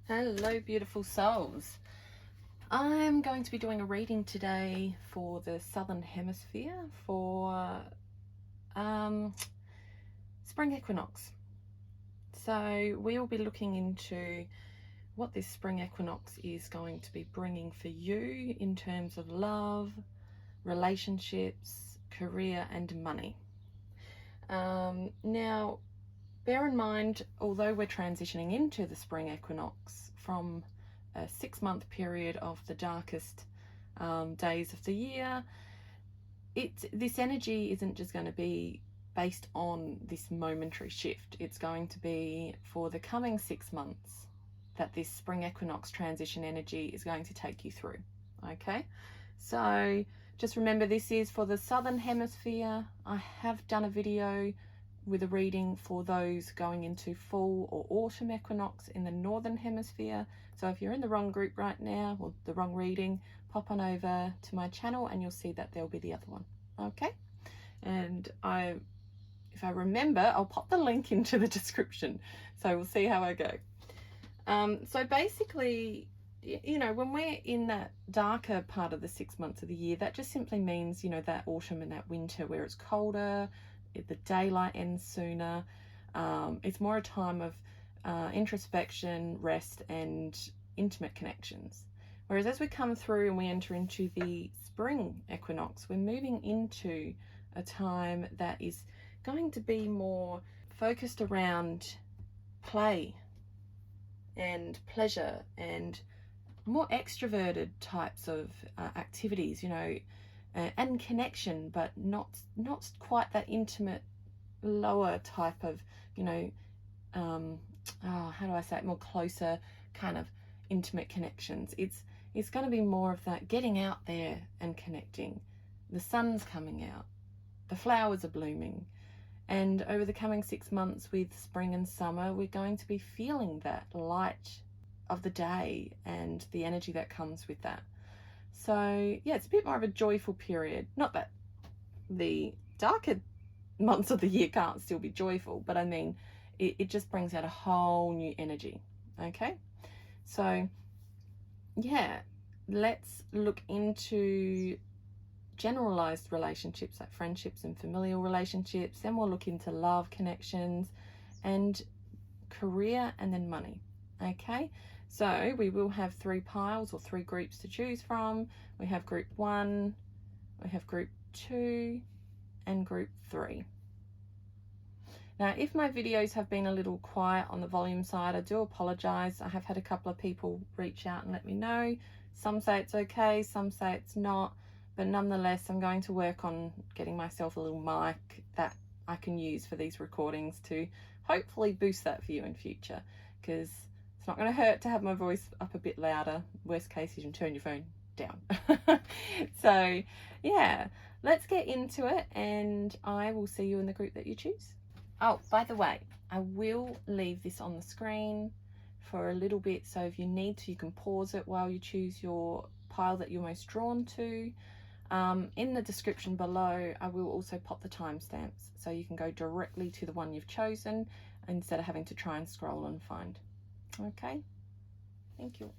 Hello, beautiful souls. I'm going to be doing a reading today for the Southern Hemisphere for Spring Equinox. So we will be looking into what this Spring Equinox is going to be bringing for you in terms of love, relationships, career and money. Now, bear in mind, although we're transitioning into the Spring Equinox from a 6-month period of the darkest days of the year, this energy isn't just going to be based on this momentary shift. It's going to be for the coming 6 months that this Spring Equinox transition energy is going to take you through. Okay, so just remember, this is for the Southern Hemisphere. I have done a video with a reading for those going into fall or autumn equinox in the Northern Hemisphere. So if you're in the wrong group right now, or the wrong reading, pop on over to my channel and you'll see that there'll be the other one. Okay, and if I remember, I'll pop the link into the description, so we'll see how I go. So basically, you know, when we're in that darker part of the 6 months of the year, that just simply means, you know, that autumn and that winter where it's colder, the daylight ends sooner. It's more a time of introspection, rest and intimate connections. Whereas as we come through and we enter into the Spring Equinox, we're moving into a time that is going to be more focused around play and pleasure and more extroverted types of activities, you know, and connection, but not quite that intimate, lower type of, you know, how do I say it, more closer kind of intimate connections. It's going to be more of that getting out there and connecting. The sun's coming out, the flowers are blooming, and over the coming 6 months with spring and summer, we're going to be feeling that light of the day and the energy that comes with that. So yeah, it's a bit more of a joyful period. Not that the darker months of the year can't still be joyful, but I mean, it just brings out a whole new energy. Okay, so yeah, let's look into generalized relationships like friendships and familial relationships. Then we'll look into love connections and career, and then money. Okay, so we will have 3 piles or 3 groups to choose from. We have group 1, we have group 2 and group 3. Now, if my videos have been a little quiet on the volume side, I do apologize. I have had a couple of people reach out and let me know. Some say it's okay, some say it's not, but nonetheless, I'm going to work on getting myself a little mic that I can use for these recordings to hopefully boost that for you in future, because it's not going to hurt to have my voice up a bit louder. Worst case, you can turn your phone down. So yeah, let's get into it, and I will see you in the group that you choose. Oh, by the way, I will leave this on the screen for a little bit, so if you need to, you can pause it while you choose your pile that you're most drawn to. In the description below, I will also pop the timestamps, so you can go directly to the one you've chosen instead of having to try and scroll and find. Okay, thank you.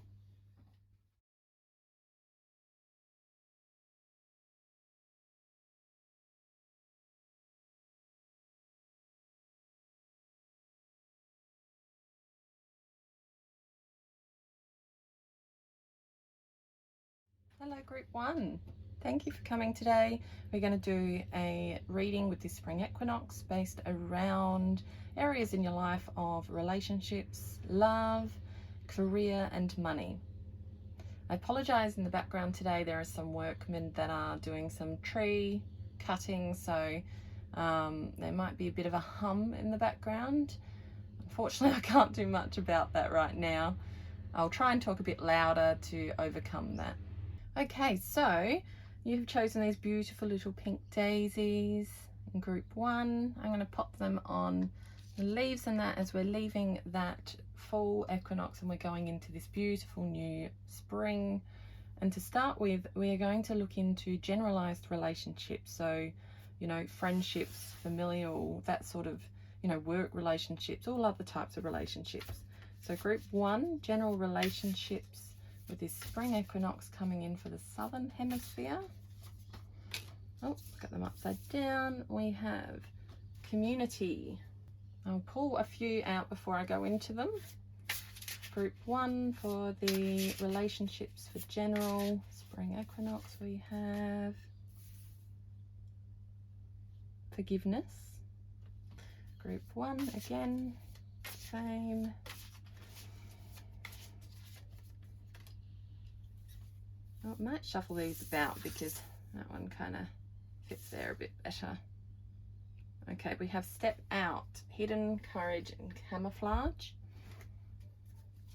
Hello, group 1. Thank you for coming today. We're going to do a reading with this Spring Equinox based around areas in your life of relationships, love, career and money. I apologize, in the background today there are some workmen that are doing some tree cutting, so there might be a bit of a hum in the background. Unfortunately, I can't do much about that right now. I'll try and talk a bit louder to overcome that. Okay, so you've chosen these beautiful little pink daisies in group 1. I'm going to pop them on the leaves and that as we're leaving that fall equinox and we're going into this beautiful new spring. And to start with, we are going to look into generalized relationships. So, you know, friendships, familial, that sort of, you know, work relationships, all other types of relationships. So group 1, general relationships with this spring equinox coming in for the Southern Hemisphere. Oh, got them upside down. We have community. I'll pull a few out before I go into them. Group 1 for the relationships for general spring equinox, we have forgiveness. Group 1 again, same. Oh, I might shuffle these about because that one kind of fits there a bit better. Okay, we have step out, hidden, courage and camouflage,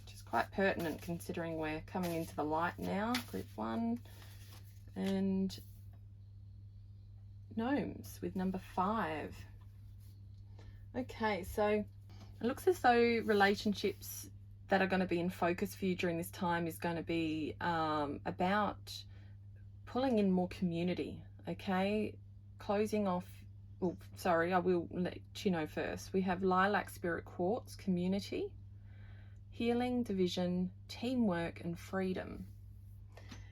which is quite pertinent considering we're coming into the light now, group 1. And gnomes with number 5. Okay, so it looks as though relationships that are going to be in focus for you during this time is going to be about pulling in more community. Okay, closing off, well, sorry, I will let you know first. We have lilac spirit quartz, community, healing, division, teamwork and freedom.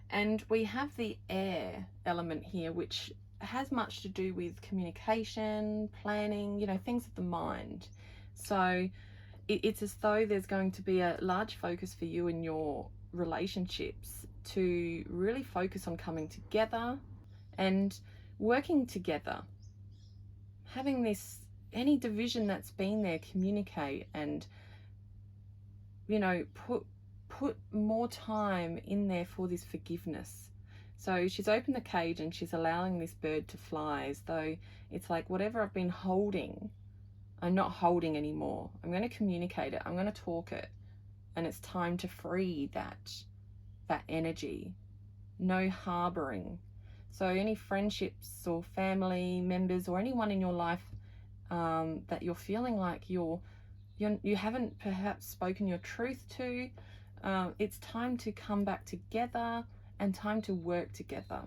And we have the air element here, which has much to do with communication, planning, you know, things of the mind. So it's as though there's going to be a large focus for you in your relationships to really focus on coming together and working together. Having this, any division that's been there, communicate and, you know, put more time in there for this forgiveness. So she's opened the cage and she's allowing this bird to fly, as though it's like, whatever I've been holding, I'm not holding anymore. I'm going to communicate it. I'm going to talk it. And it's time to free that energy. No harboring. So any friendships or family members or anyone in your life that you're feeling like you haven't perhaps spoken your truth to, it's time to come back together and time to work together.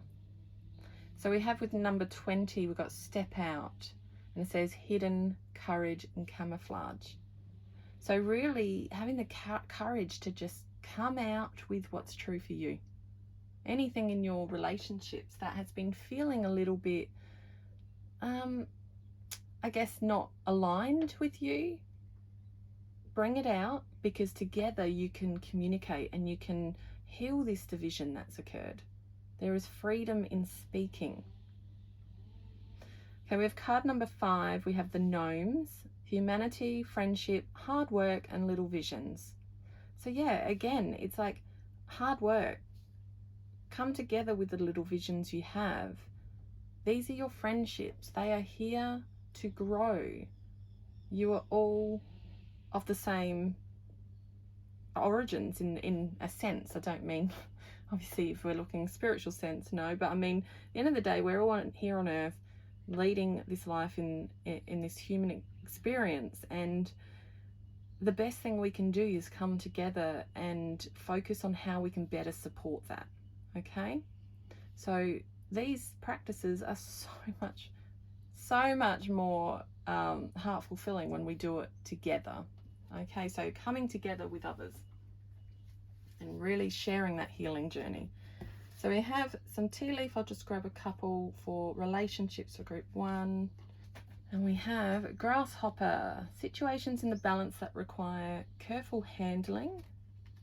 So we have with number 20, we've got step out, and it says hidden, courage and camouflage. So really having the courage to just come out with what's true for you. Anything in your relationships that has been feeling a little bit, I guess, not aligned with you, bring it out, because together you can communicate and you can heal this division that's occurred. There is freedom in speaking. Okay, we have card number 5. We have the gnomes, humanity, friendship, hard work, and little visions. So yeah, again, it's like hard work. Come together with the little visions you have. These are your friendships. They are here to grow. You are all of the same origins in a sense. I don't mean, obviously, if we're looking spiritual sense, no, but I mean, at the end of the day, we're all here on earth leading this life in this human experience, and the best thing we can do is come together and focus on how we can better support that. Okay, so these practices are so much more heart fulfilling when we do it together. Okay, so coming together with others and really sharing that healing journey. So we have some tea leaf. I'll just grab a couple for relationships for group 1. And we have grasshopper, situations in the balance that require careful handling,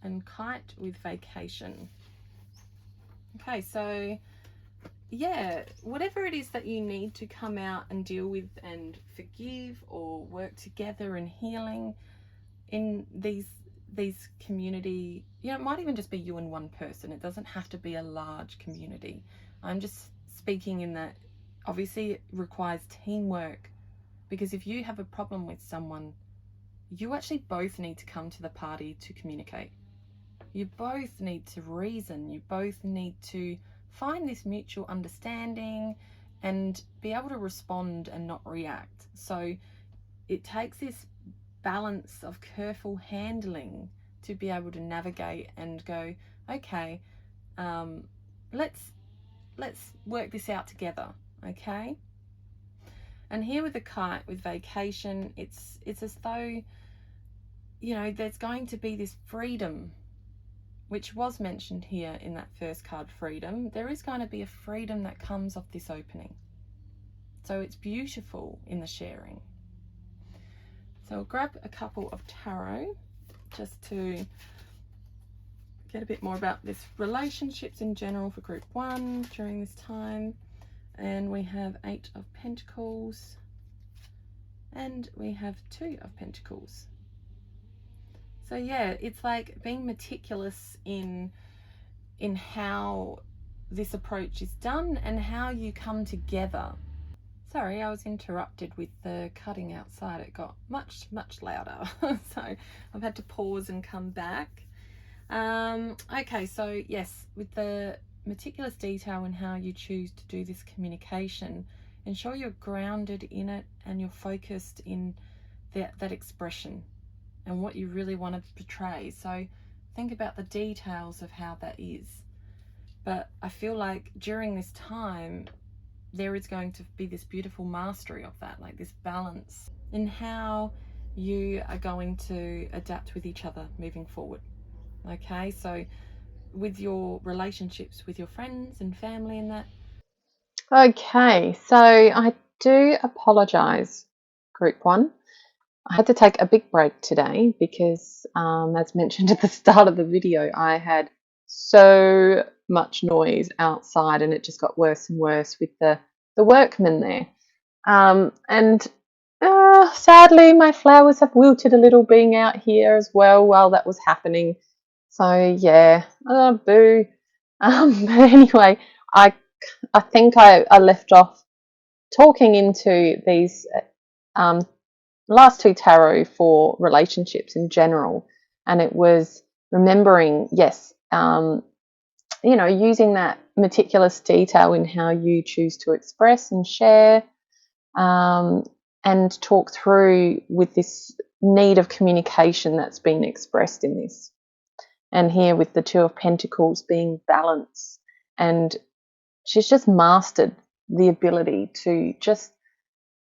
and kite with vacation. Okay, so yeah, whatever it is that you need to come out and deal with and forgive or work together in healing in these community, you know, it might even just be you and one person. It doesn't have to be a large community. I'm just speaking in that obviously it requires teamwork, because if you have a problem with someone, you actually both need to come to the party to communicate. You both need to reason. You both need to find this mutual understanding and be able to respond and not react. So it takes this balance of careful handling to be able to navigate and go, okay, let's work this out together. Okay. And here with the kite with vacation, it's as though you know, there's going to be this freedom, which was mentioned here in that first card, freedom. There is going to be a freedom that comes off this opening. So it's beautiful in the sharing. So I'll grab a couple of tarot just to get a bit more about this relationships in general for group 1 during this time. And we have 8 of Pentacles and we have 2 of Pentacles. So yeah, it's like being meticulous in how this approach is done and how you come together. Sorry, I was interrupted with the cutting outside. It got much louder. So I've had to pause and come back. Okay, so yes, with the meticulous detail in how you choose to do this communication, ensure you're grounded in it and you're focused in that expression and what you really want to portray. So think about the details of how that is. But I feel like during this time, there is going to be this beautiful mastery of that, like this balance in how you are going to adapt with each other moving forward. Okay, so with your relationships with your friends and family and that. Okay, so I do apologise, group 1. I had to take a big break today because, as mentioned at the start of the video, I had so much noise outside and it just got worse and worse with the workmen there. And sadly, my flowers have wilted a little being out here as well while that was happening. So yeah, boo. But anyway, I think I left off talking into these last 2 tarot for relationships in general, and it was remembering, yes, you know, using that meticulous detail in how you choose to express and share, and talk through with this need of communication that's been expressed in this. And here with the 2 of Pentacles being balance, and she's just mastered the ability to just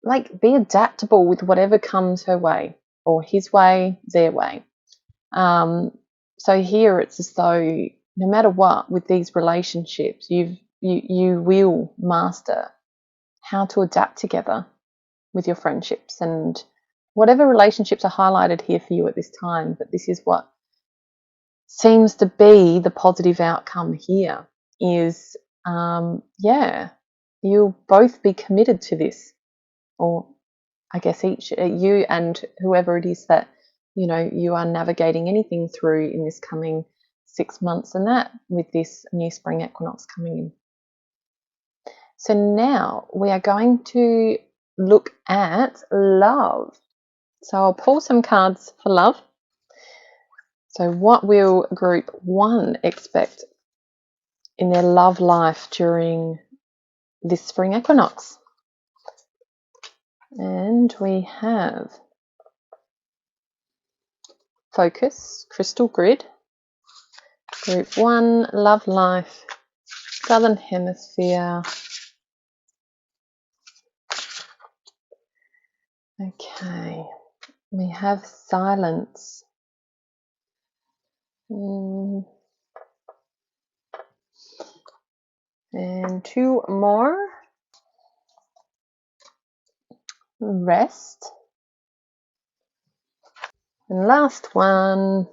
like be adaptable with whatever comes her way, or his way, their way. So here it's as though no matter what with these relationships, you will master how to adapt together with your friendships and whatever relationships are highlighted here for you at this time. But this is what seems to be the positive outcome here is, yeah, you'll both be committed to this, or I guess each, you and whoever it is that, you know, you are navigating anything through in this coming 6 months, and that with this new spring equinox coming in. So now we are going to look at love. So I'll pull some cards for love. So what will group 1 expect in their love life during this spring equinox? And we have focus, crystal grid, group 1, love life, Southern Hemisphere. Okay, we have silence. And 2 more. Rest. And last one,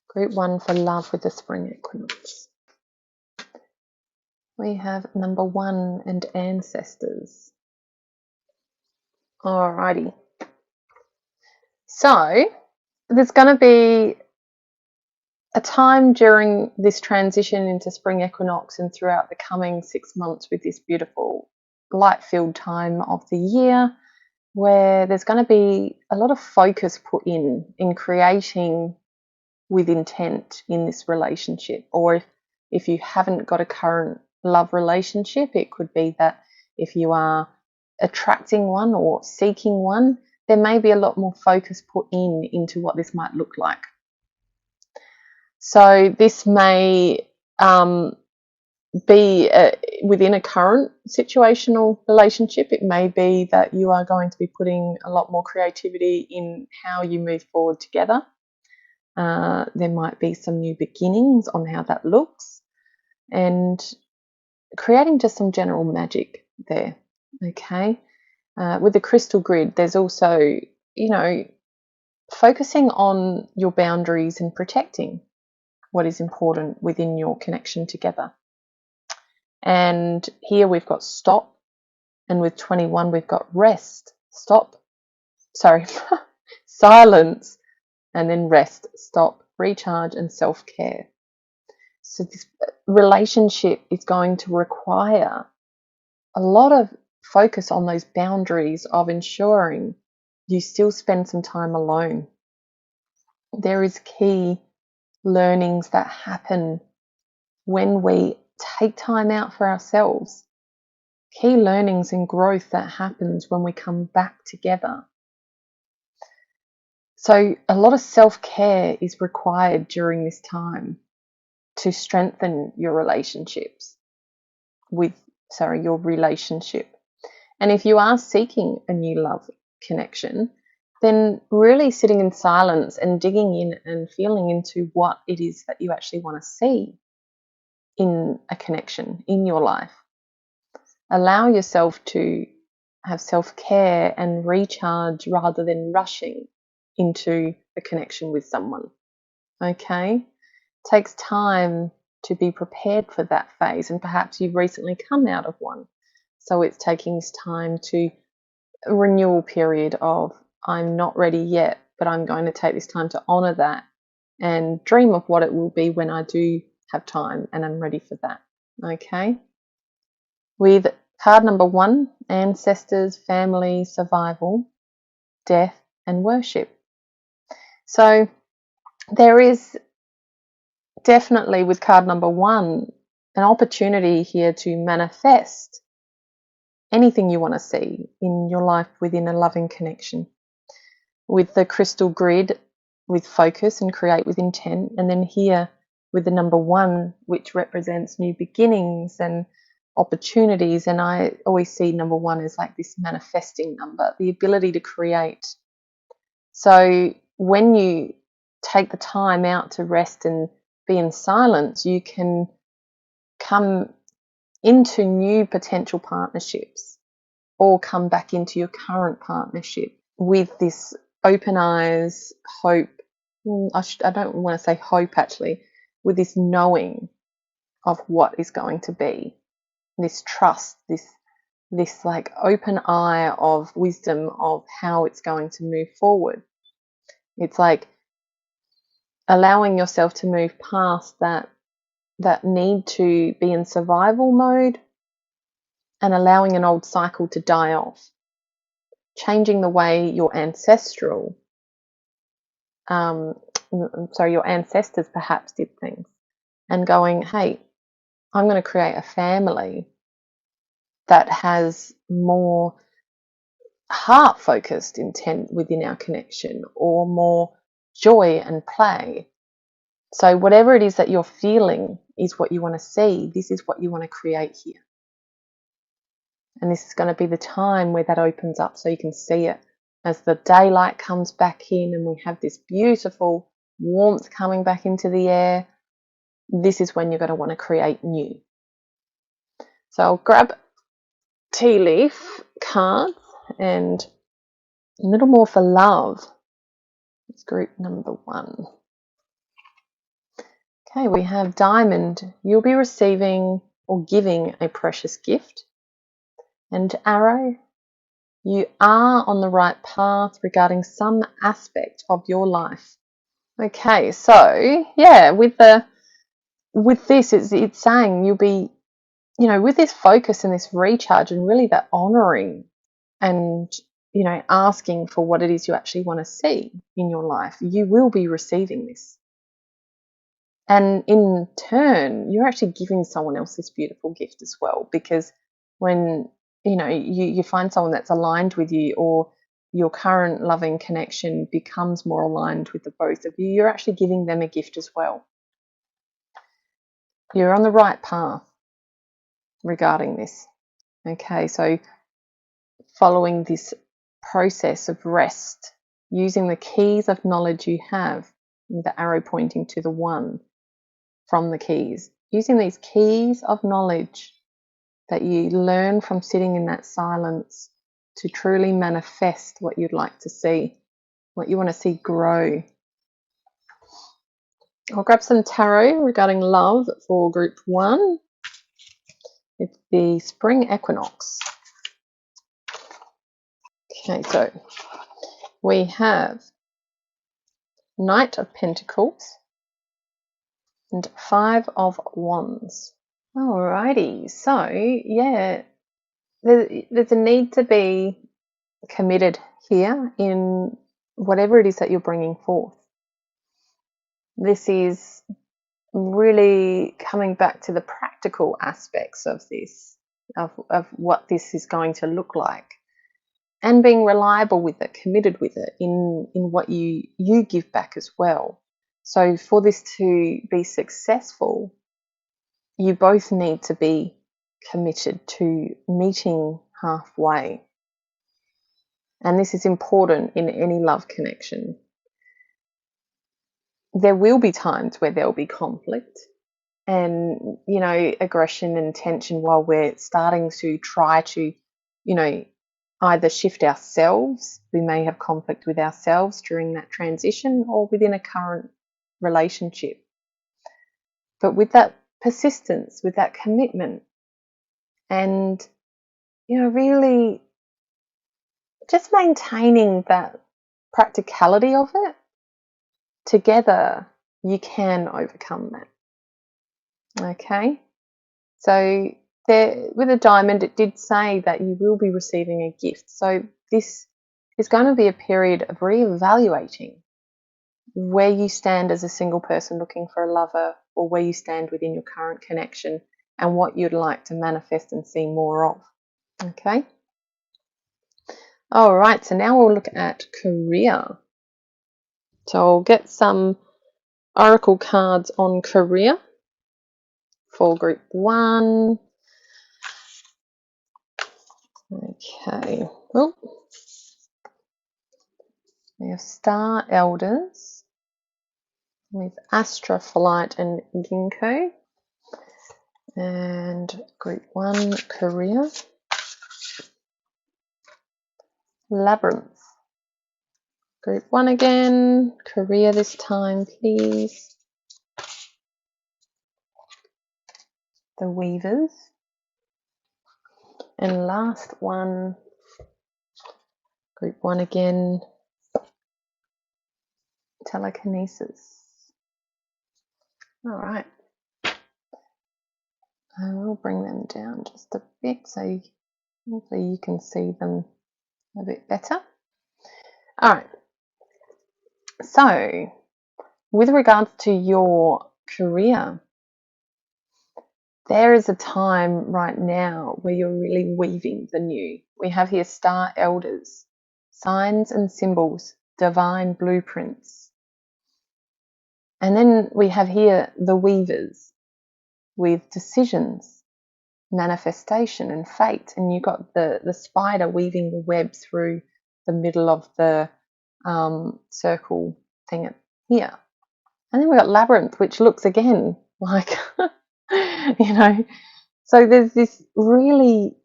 group 1 for love with the spring equinox. We have number 1 and ancestors. Alrighty. So there's going to be a time during this transition into spring equinox and throughout the coming 6 months with this beautiful light-filled time of the year where there's going to be a lot of focus put in creating with intent in this relationship. Or if you haven't got a current love relationship, it could be that if you are attracting one or seeking one, there may be a lot more focus put into what this might look like. So this may be within a current situational relationship. It may be that you are going to be putting a lot more creativity in how you move forward together. There might be some new beginnings on how that looks, and creating just some general magic there. Okay. With the crystal grid, there's also, focusing on your boundaries and protecting what is important within your connection together. And here we've got stop, and with 21 we've got rest, silence, and then rest, stop, recharge, and self-care. So this relationship is going to require a lot of focus on those boundaries of ensuring you still spend some time alone. There is key learnings that happen when we take time out for ourselves. Key learnings and growth that happens when we come back together. So a lot of self-care is required during this time to strengthen your relationships your relationship. And if you are seeking a new love connection, then really sitting in silence and digging in and feeling into what it is that you actually want to see in a connection in your life. Allow yourself to have self-care and recharge rather than rushing into a connection with someone. Okay? It takes time to be prepared for that phase, and perhaps you've recently come out of one. So it's taking this time to a renewal period of, I'm not ready yet, but I'm going to take this time to honor that and dream of what it will be when I do have time and I'm ready for that. Okay? With card number 1, ancestors, family, survival, death, and worship. So there is definitely, with card number 1, an opportunity here to manifest anything you want to see in your life within a loving connection. With the crystal grid, with focus and create with intent, and then here with the number 1, which represents new beginnings and opportunities. And I always see number 1 as like this manifesting number, the ability to create. So when you take the time out to rest and be in silence, you can come into new potential partnerships or come back into your current partnership with this open eyes, hope. I don't want to say hope actually, with this knowing of what is going to be, this trust, this like open eye of wisdom of how it's going to move forward. It's like allowing yourself to move past that need to be in survival mode and allowing an old cycle to die off. Changing the way your ancestors perhaps did things, and going, hey, I'm going to create a family that has more heart-focused intent within our connection, or more joy and play. So whatever it is that you're feeling is what you want to see. This is what you want to create here. And this is going to be the time where that opens up so you can see it. As the daylight comes back in and we have this beautiful warmth coming back into the air, this is when you're going to want to create new. So I'll grab tea leaf cards and a little more for love. It's group number 1. Okay, we have diamond. You'll be receiving or giving a precious gift. And arrow, you are on the right path regarding some aspect of your life. Okay, so yeah, with this, it's saying you'll be, with this focus and this recharge and really that honoring and, asking for what it is you actually want to see in your life, you will be receiving this. And in turn, you're actually giving someone else this beautiful gift as well, because when, you find someone that's aligned with you, or your current loving connection becomes more aligned with the both of you, you're actually giving them a gift as well. You're on the right path. regarding this. Okay, so following this process of rest, using the keys of knowledge you have, the arrow pointing to the one from the keys, using these keys of knowledge that you learn from sitting in that silence to truly manifest what you'd like to see, what you want to see grow. I'll grab some tarot regarding love for group 1. It's the Spring Equinox. Okay, so we have Knight of Pentacles and 5 of Wands. Alrighty, so yeah, there's a need to be committed here in whatever it is that you're bringing forth. This is really coming back to the practical aspects of this, of what this is going to look like, and being reliable with it, committed with it in what you give back as well. So for this to be successful, you both need to be committed to meeting halfway. And this is important in any love connection. There will be times where there will be conflict and, aggression and tension while we're starting to try to, either shift ourselves. We may have conflict with ourselves during that transition or within a current relationship. But with that persistence, with that commitment, and, really just maintaining that practicality of it, together you can overcome that. Okay, so there, with a diamond, it did say that you will be receiving a gift. So this is going to be a period of reevaluating where you stand as a single person looking for a lover, or where you stand within your current connection and what you'd like to manifest and see more of. Okay. All right, so now we'll look at career. So I'll get some oracle cards on career for group 1. Okay. Oh. We have Star Elders with Astra, Flight and Ginkgo. And group 1 career. Labyrinth. Group 1 again, career this time, please. The Weavers. And last one, group 1 again, telekinesis. All right. I will bring them down just a bit so hopefully you can see them a bit better. All right. So, with regards to your career, there is a time right now where you're really weaving the new. We have here Star Elders, signs and symbols, divine blueprints. And then we have here the Weavers with decisions, manifestation and fate. And you've got the spider weaving the web through the middle of the circle thing here. And then we've got Labyrinth, which looks again like, so there's this really,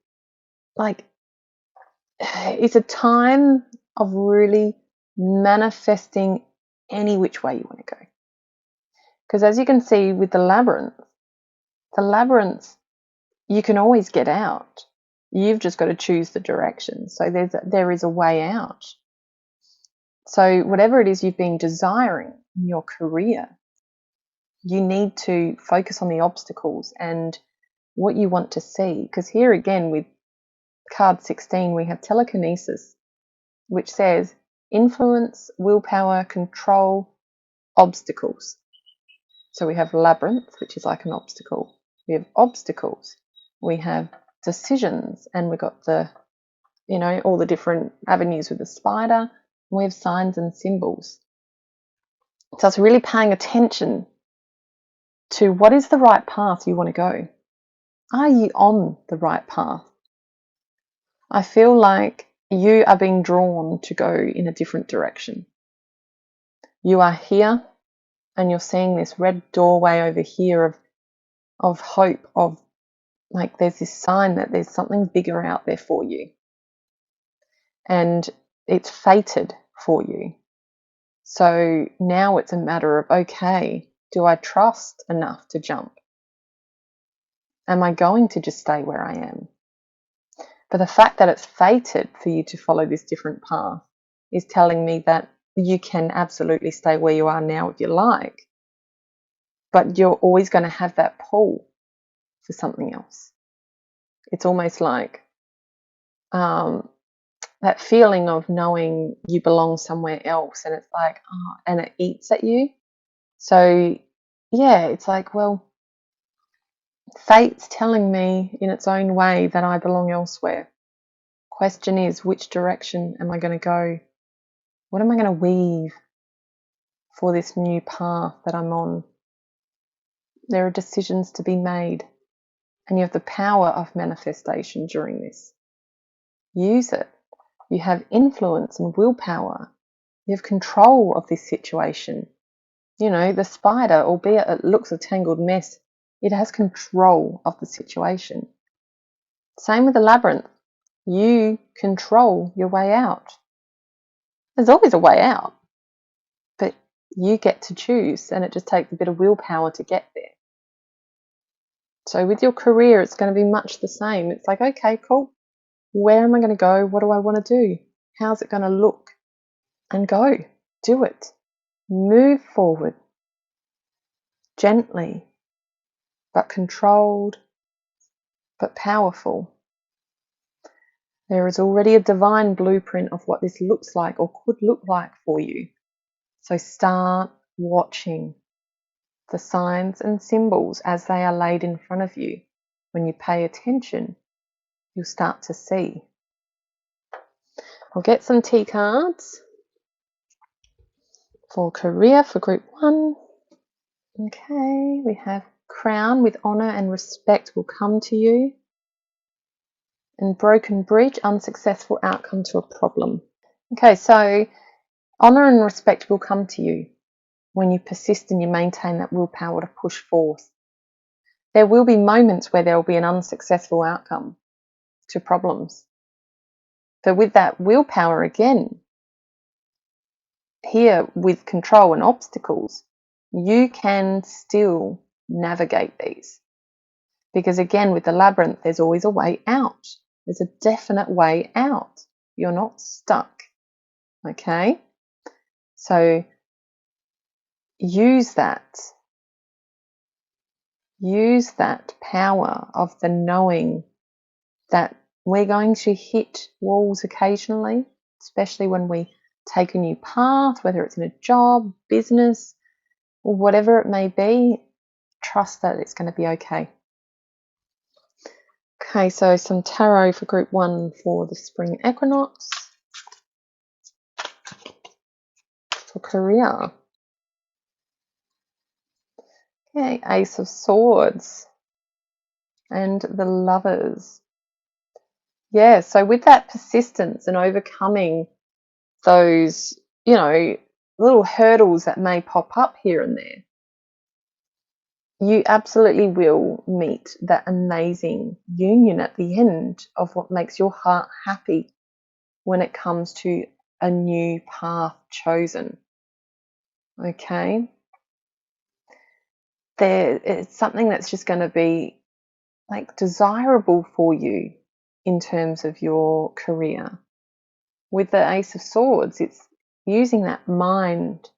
it's a time of really manifesting any which way you want to go. Because as you can see with the labyrinth, you can always get out. You've just got to choose the direction. So there is a way out. So whatever it is you've been desiring in your career, you need to focus on the obstacles and what you want to see. Because here again with card 16, we have telekinesis, which says influence, willpower, control, obstacles. So we have labyrinth, which is like an obstacle. We have obstacles. We have decisions, and we've got the, all the different avenues with the spider. And we have signs and symbols. So it's really paying attention to what is the right path you want to go. Are you on the right path? I feel like you are being drawn to go in a different direction. You are here and you're seeing this red doorway over here of hope, of like there's this sign that there's something bigger out there for you. And it's fated for you. So now it's a matter of, okay, do I trust enough to jump? Am I going to just stay where I am? But the fact that it's fated for you to follow this different path is telling me that you can absolutely stay where you are now if you like, but you're always going to have that pull for something else. It's almost like that feeling of knowing you belong somewhere else, and it's like, oh, and it eats at you. So yeah, it's like, well, fate's telling me in its own way that I belong elsewhere. Question is, which direction am I going to go? What am I going to weave for this new path that I'm on? There are decisions to be made, and you have the power of manifestation during this. Use it. You have influence and willpower. You have control of this situation. You know, the spider, albeit it looks a tangled mess, it has control of the situation. Same with the labyrinth. You control your way out. There's always a way out, but you get to choose, and it just takes a bit of willpower to get there. So with your career, it's going to be much the same. It's like, okay, cool. Where am I going to go? What do I want to do? How's it going to look? And go. Do it. Move forward. Gently, but controlled, but powerful. There is already a divine blueprint of what this looks like or could look like for you. So start watching the signs and symbols as they are laid in front of you. When you pay attention, you'll start to see. I'll get some T cards for career for group 1. Okay, we have crown with honour and respect will come to you. And broken bridge, unsuccessful outcome to a problem. Okay, so honour and respect will come to you when you persist and you maintain that willpower to push forth. There will be moments where there will be an unsuccessful outcome to problems. But with that willpower again, here with control and obstacles, you can still navigate these. Because again, with the labyrinth, there's always a way out. There's a definite way out. You're not stuck. Okay? So use that. Use that power of the knowing that we're going to hit walls occasionally, especially when we take a new path, whether it's in a job, business, or whatever it may be. Trust that it's going to be okay. Okay, so some tarot for group 1 for the spring equinox. For career. Okay, Ace of Swords and the Lovers. Yeah, so with that persistence and overcoming those, little hurdles that may pop up here and there, you absolutely will meet that amazing union at the end of what makes your heart happy when it comes to a new path chosen. Okay? It's something that's just going to be like desirable for you in terms of your career. With the Ace of Swords, it's using that mind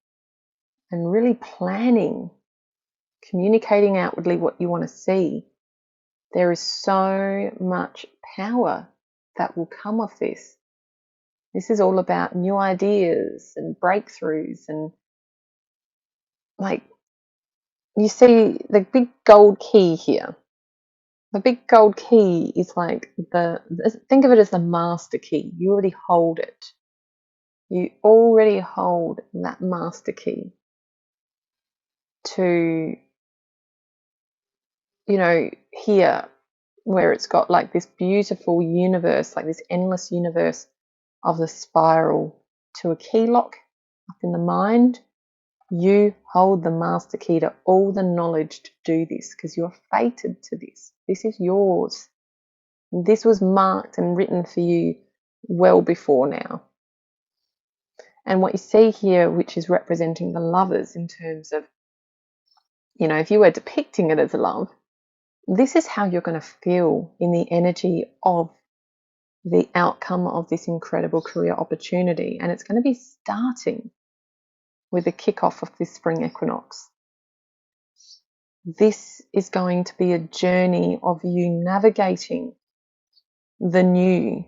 and really planning, communicating outwardly what you want to see. There is so much power that will come of this. This is all about new ideas and breakthroughs, and like you see the big gold key here. The big gold key is like think of it as the master key. You already hold it. You already hold that master key to, here where it's got like this beautiful universe, like this endless universe of the spiral to a key lock up in the mind. You hold the master key to all the knowledge to do this because you're fated to this. This is yours. This was marked and written for you well before now. And what you see here, which is representing the lovers in terms of, you know, if you were depicting it as a love, this is how you're going to feel in the energy of the outcome of this incredible career opportunity. And it's going to be starting with the kickoff of this spring equinox. This is going to be a journey of you navigating the new,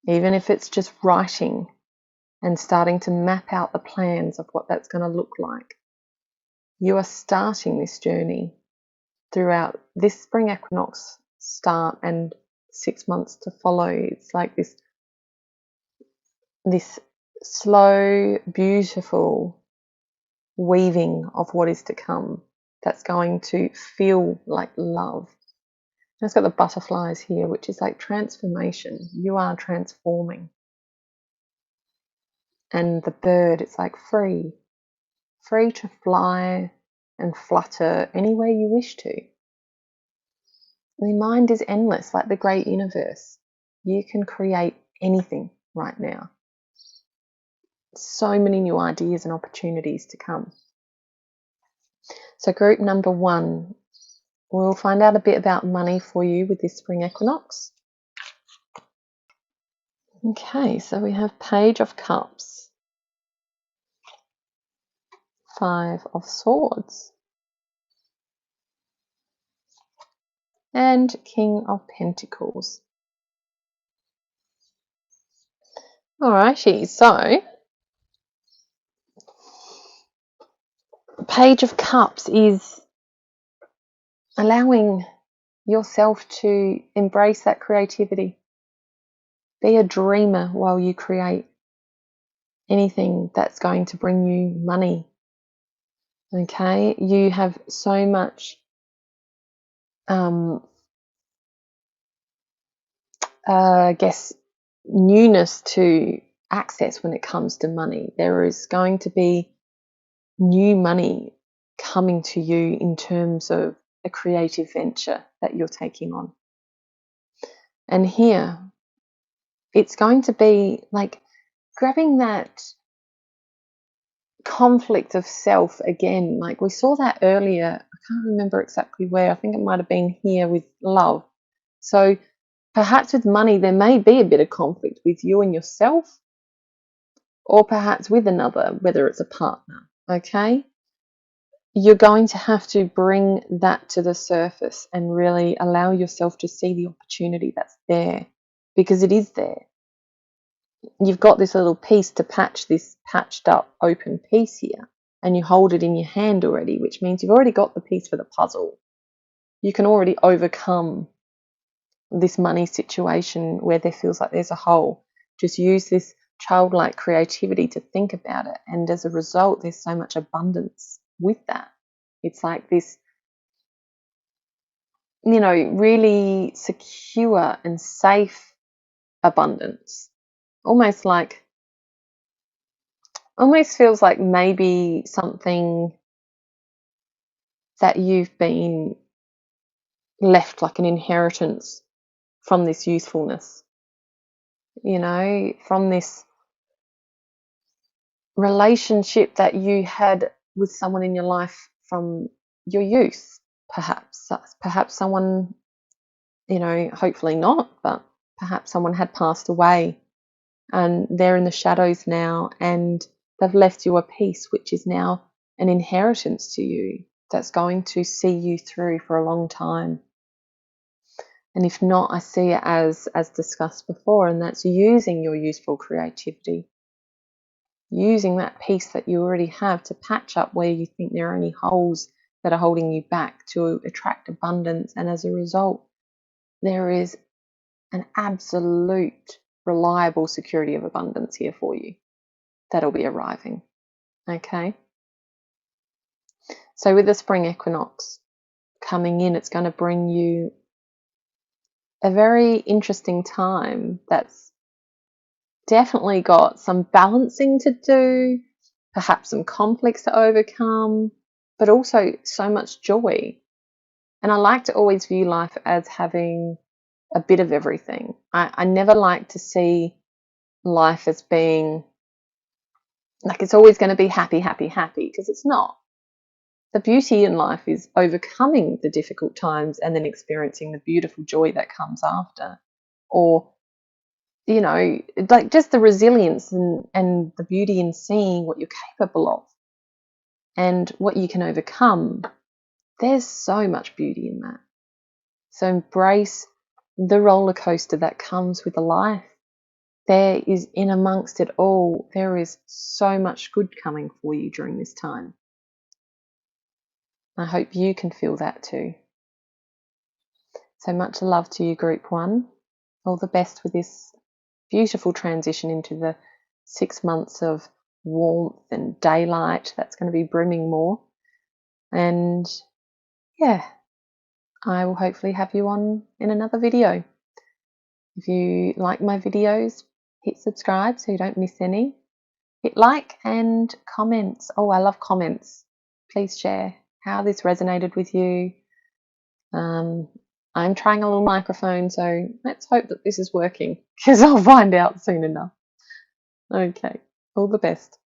even if it's just writing and starting to map out the plans of what that's going to look like. You are starting this journey throughout this spring equinox start and 6 months to follow. It's like this slow, beautiful weaving of what is to come that's going to feel like love. And it's got the butterflies here, which is like transformation. You are transforming. And the bird, it's like free to fly and flutter anywhere you wish to. The mind is endless, like the great universe. You can create anything right now. So many new ideas and opportunities to come. So group number 1, we'll find out a bit about money for you with this spring equinox. Okay, so we have Page of Cups, 5 of Swords, and King of Pentacles. Alrighty, so Page of Cups is allowing yourself to embrace that creativity. Be a dreamer while you create anything that's going to bring you money. Okay, you have so much I guess newness to access when it comes to money. There is going to be new money coming to you in terms of a creative venture that you're taking on. And here, it's going to be like grabbing that conflict of self again. Like we saw that earlier. I can't remember exactly where. I think it might have been here with love. So perhaps with money, there may be a bit of conflict with you and yourself, or perhaps with another, whether it's a partner. Okay? You're going to have to bring that to the surface and really allow yourself to see the opportunity that's there, because it is there. You've got this little piece to patch this patched up open piece here, and you hold it in your hand already, which means you've already got the piece for the puzzle. You can already overcome this money situation where there feels like there's a hole. Just use this childlike creativity to think about it, and as a result, there's so much abundance with that. It's like this, you know, really secure and safe abundance. Almost feels like maybe something that you've been left like an inheritance from this youthfulness, you know, from this relationship that you had with someone in your life from your youth, perhaps someone, you know, hopefully not, but perhaps someone had passed away and they're in the shadows now, and they've left you a piece which is now an inheritance to you that's going to see you through for a long time. And if not, I see it as discussed before, and that's using your youthful creativity, using that piece that you already have to patch up where you think there are any holes that are holding you back to attract abundance. And as a result, there is an absolute reliable security of abundance here for you that'll be arriving. Okay, so with the spring equinox coming in, it's going to bring you a very interesting time that's definitely got some balancing to do, perhaps some conflicts to overcome, but also so much joy. And I like to always view life as having a bit of everything. I never like to see life as being like it's always going to be happy, happy, happy, because it's not. The beauty in life is overcoming the difficult times and then experiencing the beautiful joy that comes after. Or, you know, like just the resilience and the beauty in seeing what you're capable of and what you can overcome. There's so much beauty in that. So embrace the roller coaster that comes with a life. There is, in amongst it all, there is so much good coming for you during this time. I hope you can feel that too. So much love to you, Group 1. All the best with this beautiful transition into the 6 months of warmth and daylight that's going to be brimming more. And yeah, I will hopefully have you on in another video. If you like my videos, hit subscribe so you don't miss any. Hit like and comments. Oh, I love comments. Please share how this resonated with you. I'm trying a little microphone, so let's hope that this is working, because I'll find out soon enough. Okay, all the best.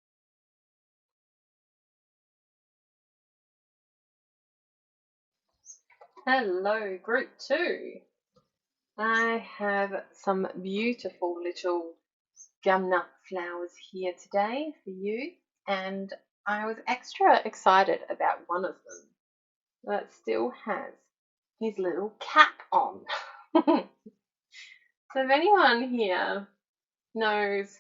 Hello, Group 2. I have some beautiful little gumnut flowers here today for you, and I was extra excited about one of them that still has his little cap on. So if anyone here knows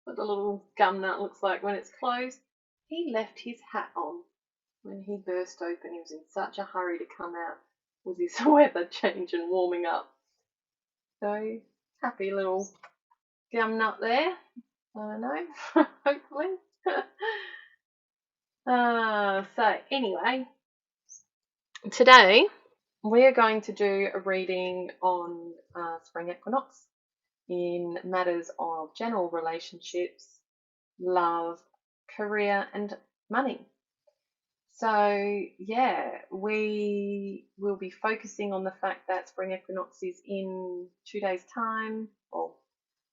what the little gum nut looks like when it's closed, he left his hat on when he burst open. He was in such a hurry to come out with his weather change and warming up. So happy little gum nut there. I don't know, hopefully. So anyway, today we are going to do a reading on Spring Equinox in matters of general relationships, love, career, and money. So, yeah, we will be focusing on the fact that Spring Equinox is in 2 days' time. Or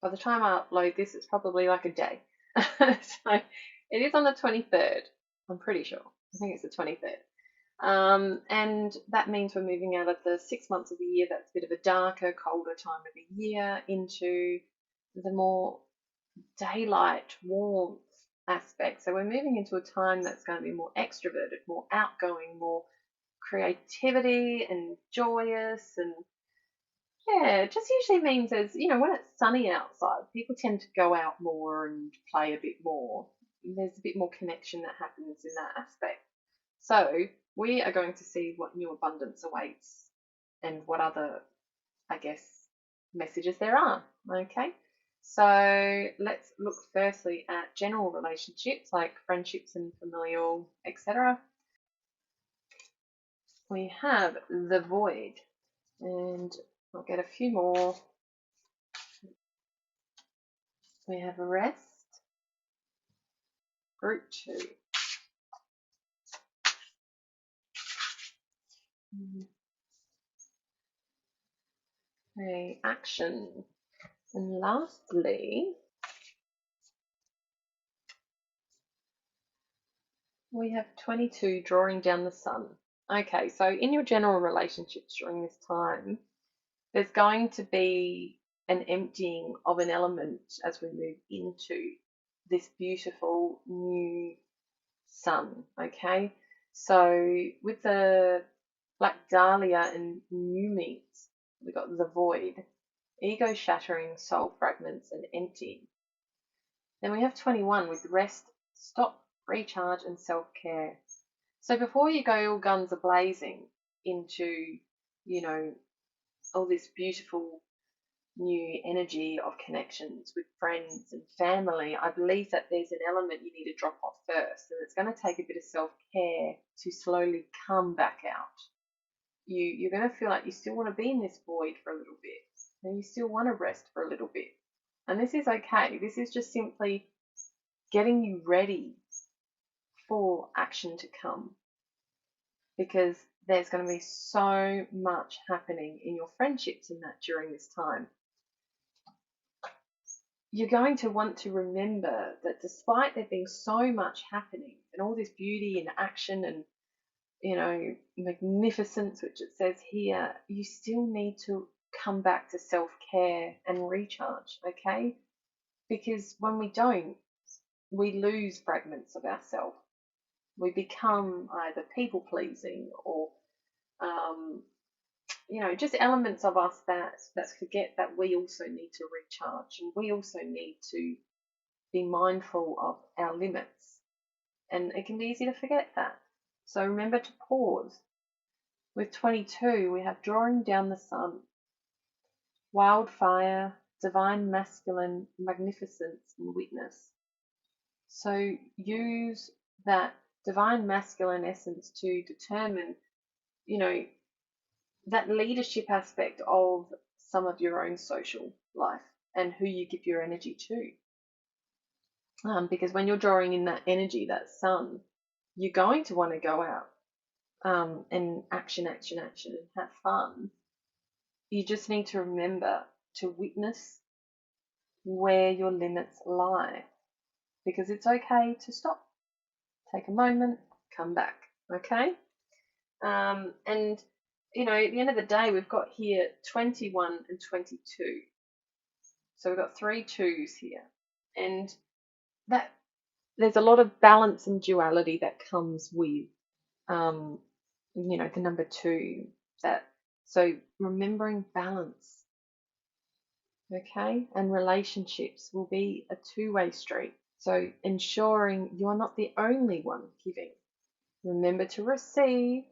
by the time I upload this, it's probably like a day. So, it is on the 23rd, I'm pretty sure. I think it's the 23rd. And that means we're moving out of the 6 months of the year that's a bit of a darker, colder time of the year into the more daylight, warmth aspect. So we're moving into a time that's going to be more extroverted, more outgoing, more creativity and joyous. And yeah, it just usually means as, you know, when it's sunny outside, people tend to go out more and play a bit more. There's a bit more connection that happens in that aspect. So we are going to see what new abundance awaits and what other, I guess, messages there are. Okay. So let's look firstly at general relationships like friendships and familial, etc. We have the void, and I'll get a few more. We have rest, group 2. Okay, action. And lastly, we have 22, drawing down the sun. Okay, so in your general relationships during this time, there's going to be an emptying of an element as we move into this beautiful new sun. Okay, so with the Black Dahlia and new meats, we got the void, ego shattering, soul fragments, and emptying. Then we have 21 with rest, stop, recharge, and self care. So before you go all guns a blazing into, you know, all this beautiful new energy of connections with friends and family, I believe that there's an element you need to drop off first, and it's going to take a bit of self care to slowly come back out. you're going to feel like you still want to be in this void for a little bit, and you still want to rest for a little bit. And this is okay. This is just simply getting you ready for action to come, because there's going to be so much happening in your friendships in that during this time. You're going to want to remember that despite there being so much happening and all this beauty and action and, you know, magnificence, which it says here, you still need to come back to self-care and recharge, okay? Because when we don't, we lose fragments of ourselves. We become either people-pleasing or, you know, just elements of us that forget that we also need to recharge, and we also need to be mindful of our limits. And it can be easy to forget that. So remember to pause. With 22, we have drawing down the sun, wildfire, divine masculine, magnificence, and witness. So use that divine masculine essence to determine, you know, that leadership aspect of some of your own social life and who you give your energy to. Because when you're drawing in that energy, that sun, you're going to want to go out and action, and have fun. You just need to remember to witness where your limits lie, because it's okay to stop, take a moment, come back, okay? And, you know, at the end of the day, we've got here 21 and 22. So we've got 3 2s here. And that there's a lot of balance and duality that comes with, you know, the number 2. So remembering balance, okay? And relationships will be a two-way street. So ensuring you're not the only one giving. Remember to receive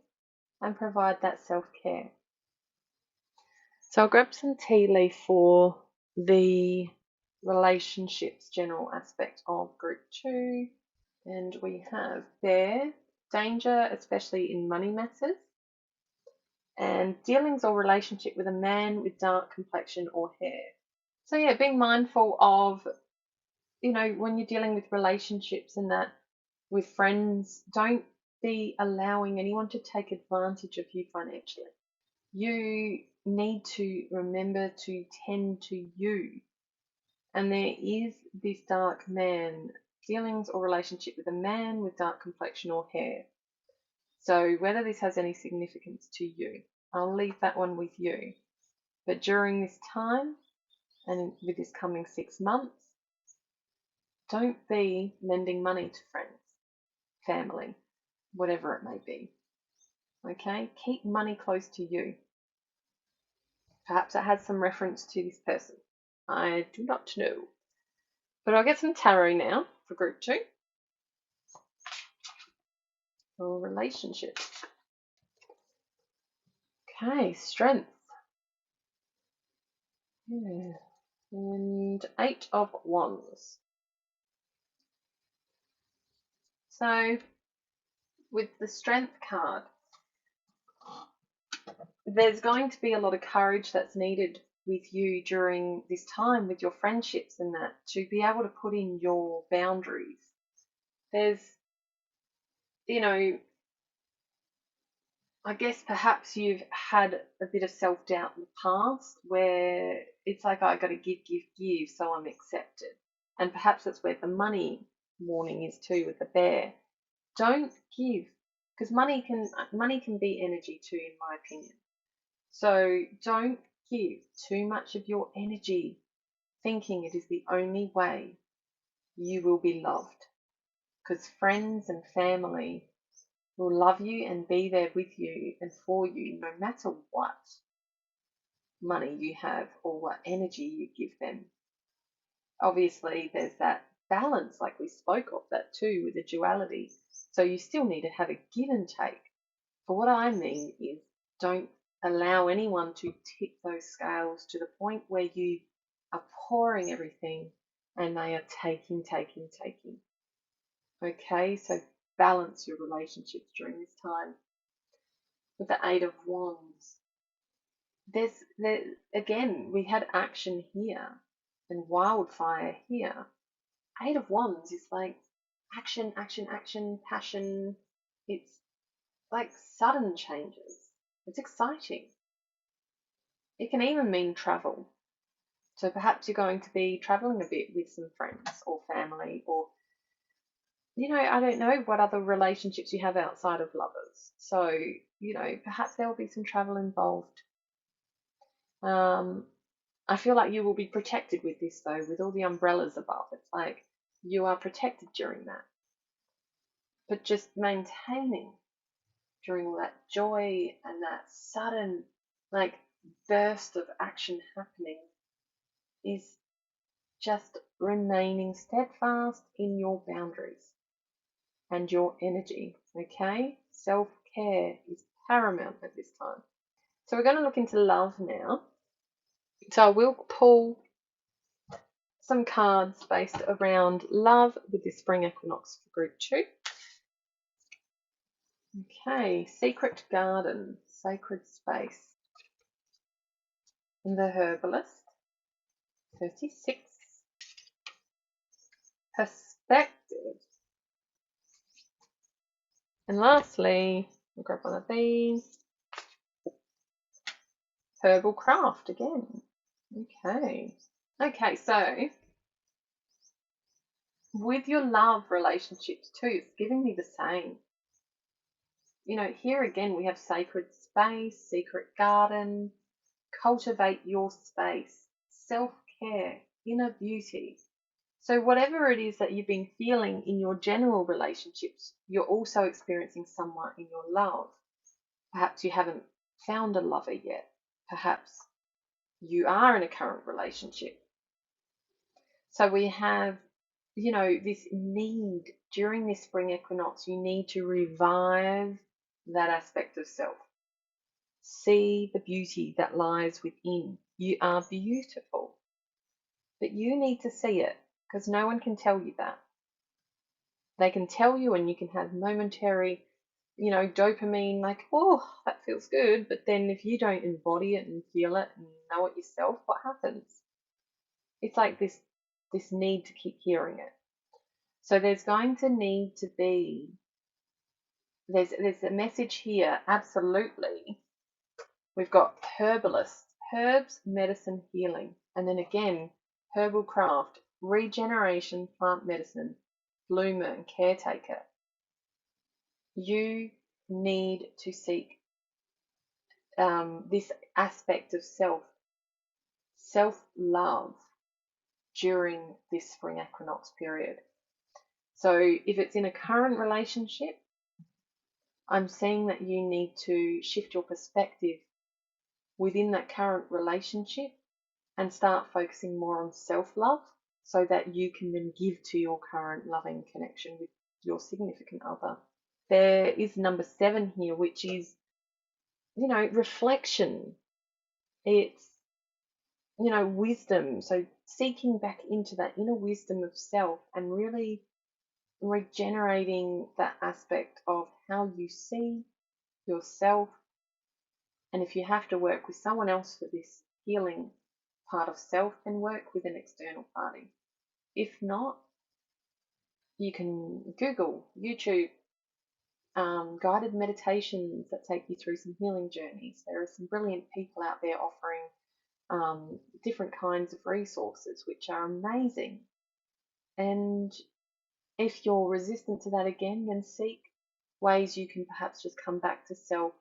and provide that self-care. So I'll grab some tea leaf for the relationships general aspect of group 2. And we have there danger, especially in money matters, and dealings or relationship with a man with dark complexion or hair. So yeah, being mindful of, you know, when you're dealing with relationships and that with friends, don't be allowing anyone to take advantage of you financially. You need to remember to tend to you. And there is this dark man, dealings or relationship with a man with dark complexion or hair. So whether this has any significance to you, I'll leave that one with you. But during this time, and with this coming 6 months, don't be lending money to friends, family, whatever it may be. Okay? Keep money close to you. Perhaps it has some reference to this person. I do not know. But I'll get some tarot now for group 2. For relationships. Okay, strength. Yeah. And 8 of Wands. So, with the strength card, there's going to be a lot of courage that's needed with you during this time with your friendships and that, to be able to put in your boundaries. There's, you know, I guess perhaps you've had a bit of self-doubt in the past where it's like, I got to give, so I'm accepted. And perhaps that's where the money warning is too, with the bear. Don't give, because money can be energy too, in my opinion. So don't give too much of your energy thinking it is the only way you will be loved, because friends and family will love you and be there with you and for you no matter what money you have or what energy you give them. Obviously, there's that balance, like we spoke of that too, with the duality. So you still need to have a give and take. But what I mean is, don't allow anyone to tip those scales to the point where you are pouring everything and they are taking. Okay, so balance your relationships during this time. with the Eight of Wands. Again, we had action here and wildfire here. Eight of Wands is like action, action, action, passion. It's like sudden changes. It's exciting. It can even mean travel. So perhaps you're going to be traveling a bit with some friends or family, or, I don't know what other relationships you have outside of lovers. So, perhaps there will be some travel involved. I feel like you will be protected with this, though, with all the umbrellas above. It's like you are protected during that. But just maintaining during all that joy and that sudden, like, burst of action happening is just remaining steadfast in your boundaries and your energy, okay? Self-care is paramount at this time. So we're going to look into love now. So I will pull some cards based around love with the Spring Equinox for group 2. Okay, Secret Garden, Sacred Space. And the Herbalist, 36. Perspective. And lastly, we'll grab one of these. Herbal Craft again. Okay, so with your love relationships too, it's giving me the same. Here again we have sacred space, secret garden, cultivate your space, self-care, inner beauty. So whatever it is that you've been feeling in your general relationships, you're also experiencing somewhat in your love. Perhaps you haven't found a lover yet. Perhaps you are in a current relationship. So we have, this need during this spring equinox, you need to revive that aspect of self. See the beauty that lies within. You are beautiful, but you need to see it, because no one can tell you that. They can tell you and you can have momentary, dopamine, like, oh, that feels good. But then if you don't embody it and feel it and know it yourself, what happens? It's like this need to keep hearing it. So there's going to need to be, there's a message here, absolutely. We've got herbalist, herbs, medicine, healing. And then again, herbal craft, regeneration, plant medicine, bloomer and caretaker. You need to seek this aspect of self-love during this spring equinox period. So if it's in a current relationship, I'm seeing that you need to shift your perspective within that current relationship and start focusing more on self-love, so that you can then give to your current loving connection with your significant other. There is number 7 here, which is, reflection. It's, wisdom. So seeking back into that inner wisdom of self and really regenerating that aspect of how you see yourself. And if you have to work with someone else for this healing part of self, then work with an external party. If not, you can Google, YouTube, guided meditations that take you through some healing journeys. There are some brilliant people out there offering different kinds of resources, which are amazing. And if you're resistant to that again, then seek ways you can perhaps just come back to self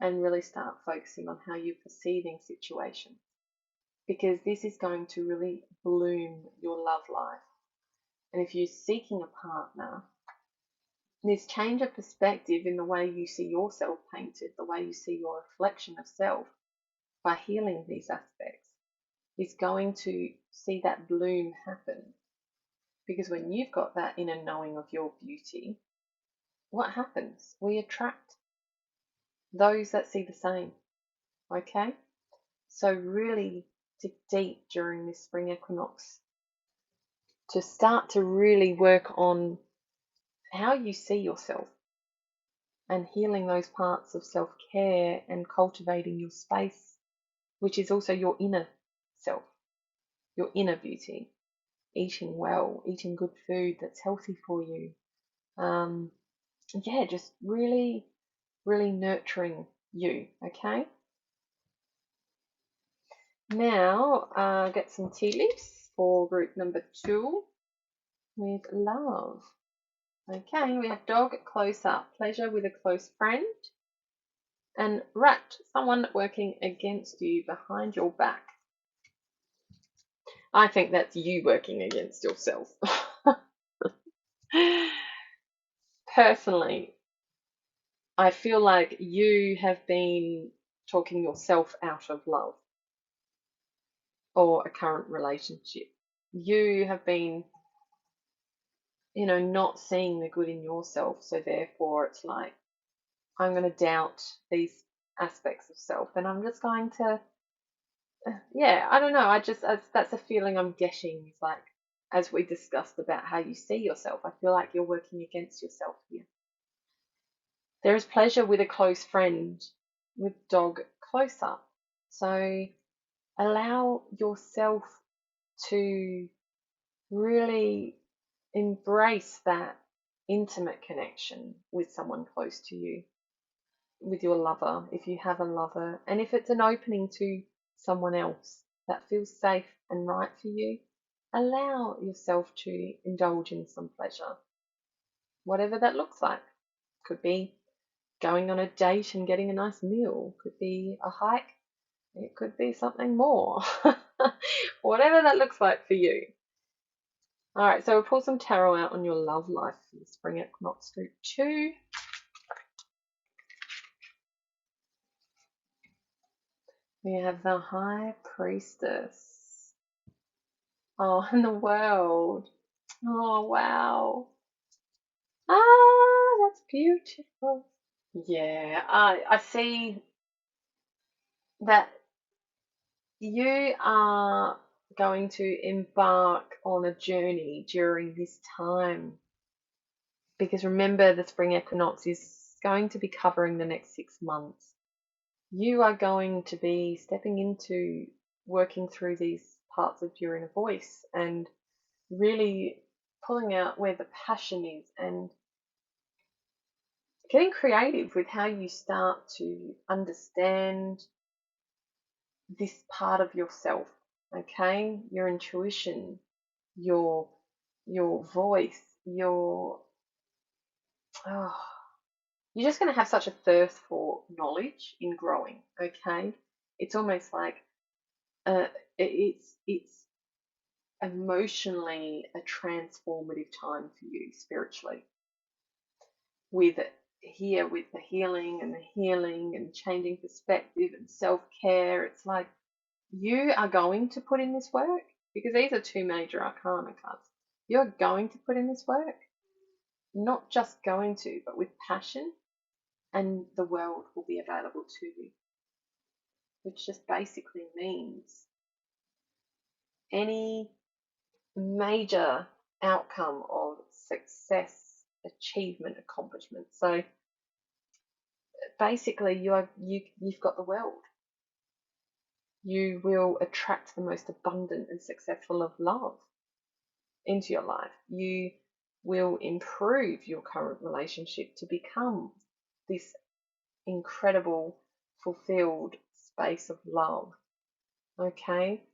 and really start focusing on how you're perceiving situations, because this is going to really bloom your love life. And if you're seeking a partner, this change of perspective in the way you see yourself painted, the way you see your reflection of self, by healing these aspects, is going to see that bloom happen. Because when you've got that inner knowing of your beauty, what happens? We attract those that see the same. Okay? So really dig deep during this spring equinox to start to really work on how you see yourself. and healing those parts of self-care and cultivating your space, which is also your inner self, your inner beauty, eating well, eating good food that's healthy for you. Yeah, just really, really nurturing you, okay? Now, get some tea leaves for group number 2 with love. Okay, we have dog, close up, pleasure with a close friend, and rat, someone working against you behind your back. I think that's you working against yourself. Personally, I feel like you have been talking yourself out of love or a current relationship. You have been, not seeing the good in yourself. So therefore, it's like, I'm going to doubt these aspects of self, and I'm just going to, yeah, I don't know. That's a feeling I'm getting. It's like, as we discussed about how you see yourself, I feel like you're working against yourself here. There is pleasure with a close friend, with dog close up. So allow yourself to really embrace that intimate connection with someone close to you, with your lover, if you have a lover, and if it's an opening to someone else that feels safe and right for you, allow yourself to indulge in some pleasure, whatever that looks like. Could be going on a date and getting a nice meal, could be a hike, it could be something more. Whatever that looks like for you. All right, so we'll pull some tarot out on your love life for the Spring Equinox group 2. We have the High Priestess. Oh, and the World. Oh, wow. Ah, that's beautiful. Yeah, I see that you are going to embark on a journey during this time. Because remember, the Spring Equinox is going to be covering the next 6 months. You are going to be stepping into working through these parts of your inner voice and really pulling out where the passion is and getting creative with how you start to understand this part of yourself, okay? Your intuition, your voice, you're just going to have such a thirst for knowledge in growing, okay? It's almost like it's emotionally a transformative time for you spiritually, with the healing and changing perspective and self-care. It's like you are going to put in this work, because these are 2 major arcana cards. You're going to put in this work, not just going to, but with passion, and the world will be available to you, which just basically means any major outcome of success, achievement, accomplishment. So basically, you've got the world. You will attract the most abundant and successful of love into your life. You will improve your current relationship to become this incredible, fulfilled space of love. Okay?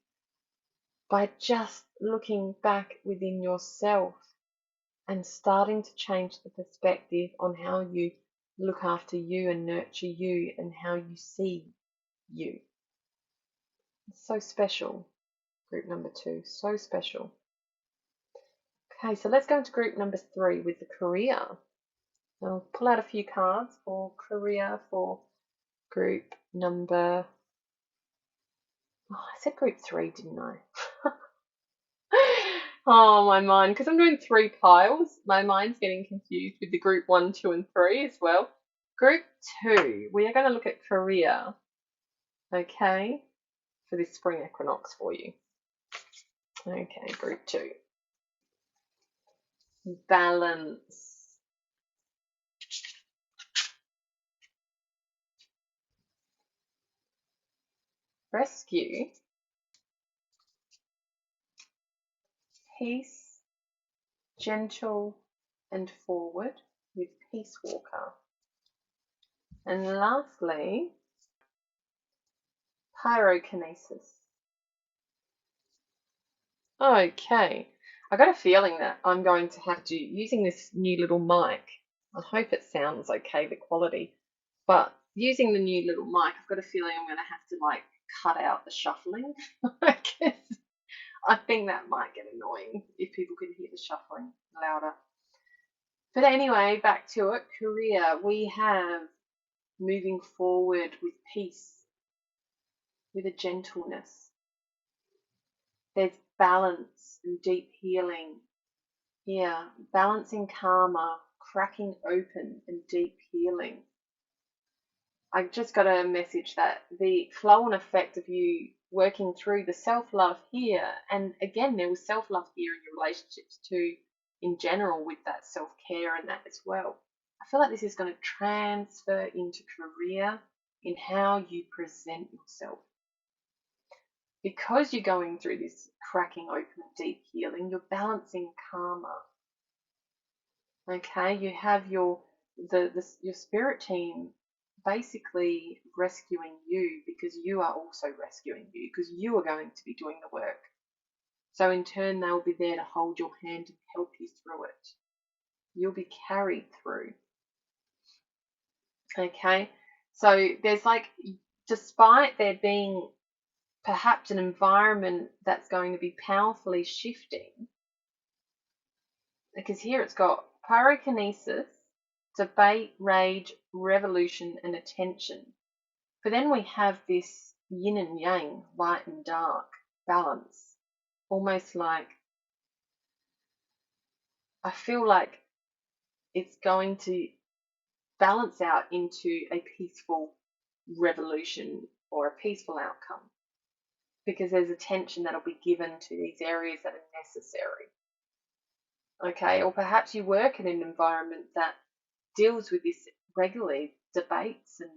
By just looking back within yourself and starting to change the perspective on how you look after you and nurture you and how you see you. It's so special, group number 2, so special. Okay, so let's go into group number 3 with the career. I'll pull out a few cards for career for group number, I said group 3, didn't I? Oh, my mind, because I'm doing 3 piles, my mind's getting confused with the group 1, 2, and 3 as well. Group 2, we are going to look at career, okay, for this Spring Equinox for you. Okay, group 2. Balance. rescue, peace, gentle and forward with Peace Walker. And lastly, pyrokinesis. Okay, I got a feeling that I'm going to have to, using this new little mic, I hope it sounds okay, the quality, but using the new little mic, I've got a feeling I'm going to have to like cut out the shuffling. Because I think that might get annoying if people can hear the shuffling louder. But anyway, back to it. Career, we have moving forward with peace, with a gentleness. There's balance and deep healing here, balancing karma, cracking open and deep healing. I just got a message that the flow and effect of you working through the self-love here, and again, there was self-love here in your relationships too, in general, with that self-care and that as well. I feel like this is going to transfer into career in how you present yourself. Because you're going through this cracking open deep healing, you're balancing karma. Okay, you have your spirit team basically rescuing you because you are also rescuing you, because you are going to be doing the work. So in turn, they'll be there to hold your hand and help you through it. You'll be carried through. Okay, so there's like, despite there being perhaps an environment that's going to be powerfully shifting, because here it's got pyrokinesis, debate, rage, revolution, and attention. But then we have this yin and yang, light and dark, balance. Almost like, I feel like it's going to balance out into a peaceful revolution or a peaceful outcome, because there's attention that'll be given to these areas that are necessary. Okay, or perhaps you work in an environment that deals with this regularly, debates and,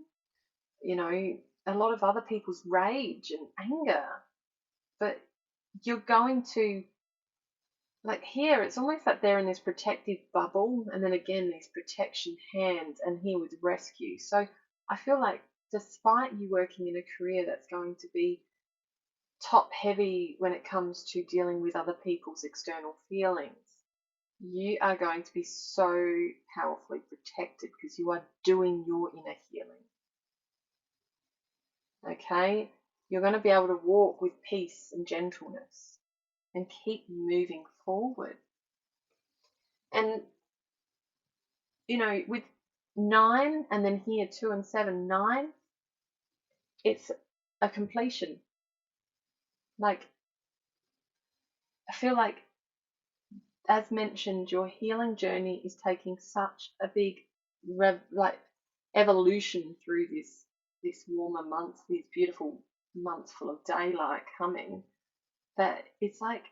you know, a lot of other people's rage and anger. But you're going to, like here, it's almost like they're in this protective bubble, and then again, these protection hands, and here with rescue. So I feel like despite you working in a career that's going to be top heavy when it comes to dealing with other people's external feelings, you are going to be so powerfully protected because you are doing your inner healing. Okay? You're going to be able to walk with peace and gentleness and keep moving forward. And, you know, with 9 and then here 2 and 7, 9, it's a completion. Like, I feel like, as mentioned, your healing journey is taking such a big evolution through this warmer months, these beautiful months full of daylight coming, that it's like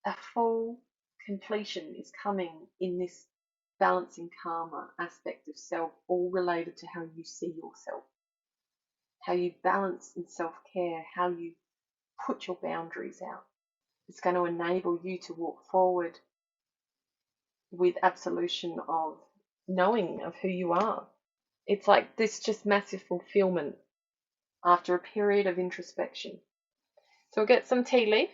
a full completion is coming in this balancing karma aspect of self, all related to how you see yourself, how you balance in self-care, how you put your boundaries out. It's going to enable you to walk forward with absolution of knowing of who you are. It's like this just massive fulfillment after a period of introspection. So we'll get some tea leaf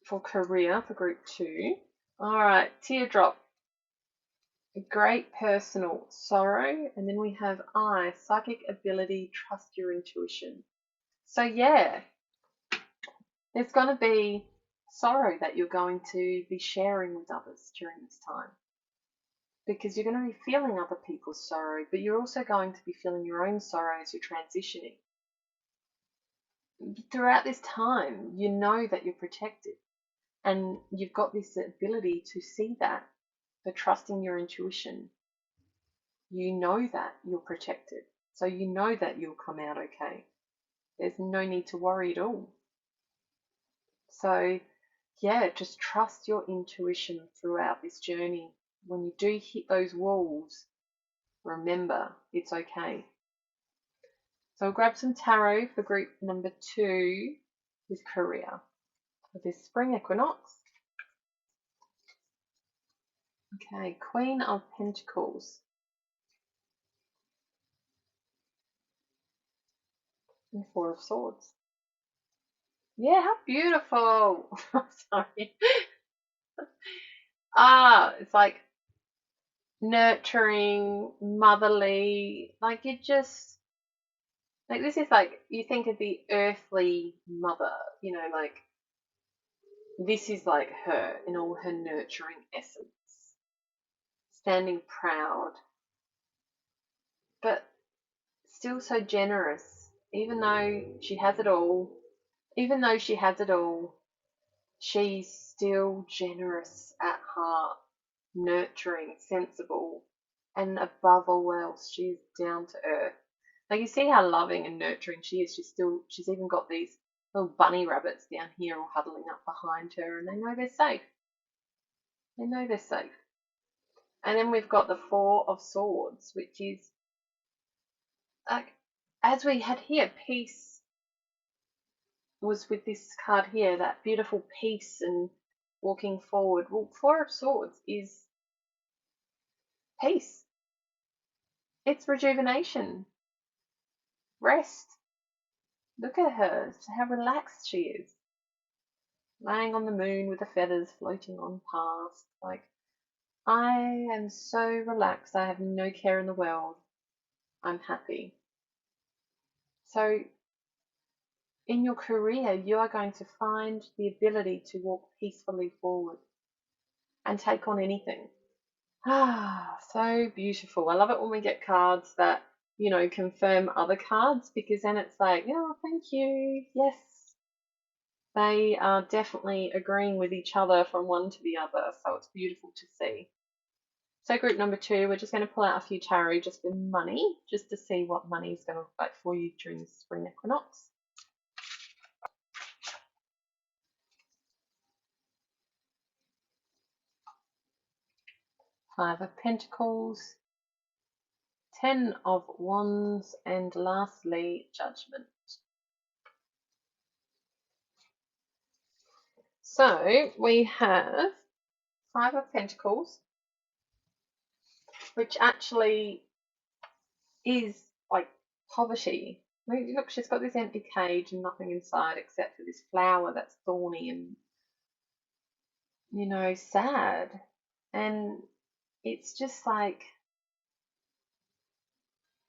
for career for group 2. All right, teardrop, great personal sorrow, and then we have I, psychic ability, trust your intuition. So yeah, there's going to be sorrow that you're going to be sharing with others during this time, because you're going to be feeling other people's sorrow, but you're also going to be feeling your own sorrow as you're transitioning. Throughout this time, you know that you're protected, and you've got this ability to see that, for trusting your intuition. You know that you're protected, so you know that you'll come out okay. There's no need to worry at all. So yeah, just trust your intuition throughout this journey. When you do hit those walls, remember, it's okay. So we'll grab some tarot for group number 2 with career for this spring equinox. Okay, Queen of Pentacles and Four of Swords. Yeah, how beautiful. Sorry. It's like nurturing, motherly, like you just, like this is like, you think of the earthly mother, you know, like this is like her in all her nurturing essence, standing proud, but still so generous, even though she has it all, even though she has it all, she's still generous at heart, nurturing, sensible, and above all else, she's down to earth. Like you see how loving and nurturing she is. She's even got these little bunny rabbits down here all huddling up behind her, and they know they're safe. They know they're safe. And then we've got the Four of Swords, which is like, as we had here, peace was with this card here, that beautiful peace and walking forward. Well, Four of Swords is peace. It's rejuvenation, rest. Look at her, how relaxed she is. Lying on the moon with the feathers floating on past. Like, I am so relaxed. I have no care in the world. I'm happy. So, in your career, you are going to find the ability to walk peacefully forward and take on anything. So beautiful. I love it when we get cards that, you know, confirm other cards, because then it's like, oh, thank you. Yes. They are definitely agreeing with each other from one to the other. So it's beautiful to see. So group number 2, we're just going to pull out a few tarot just for money, just to see what money is going to look like for you during the spring equinox. Five of Pentacles, Ten of Wands, and lastly, Judgment. So we have Five of Pentacles, which actually is like poverty. Look, she's got this empty cage and nothing inside except for this flower that's thorny and, you know, sad. And it's just like,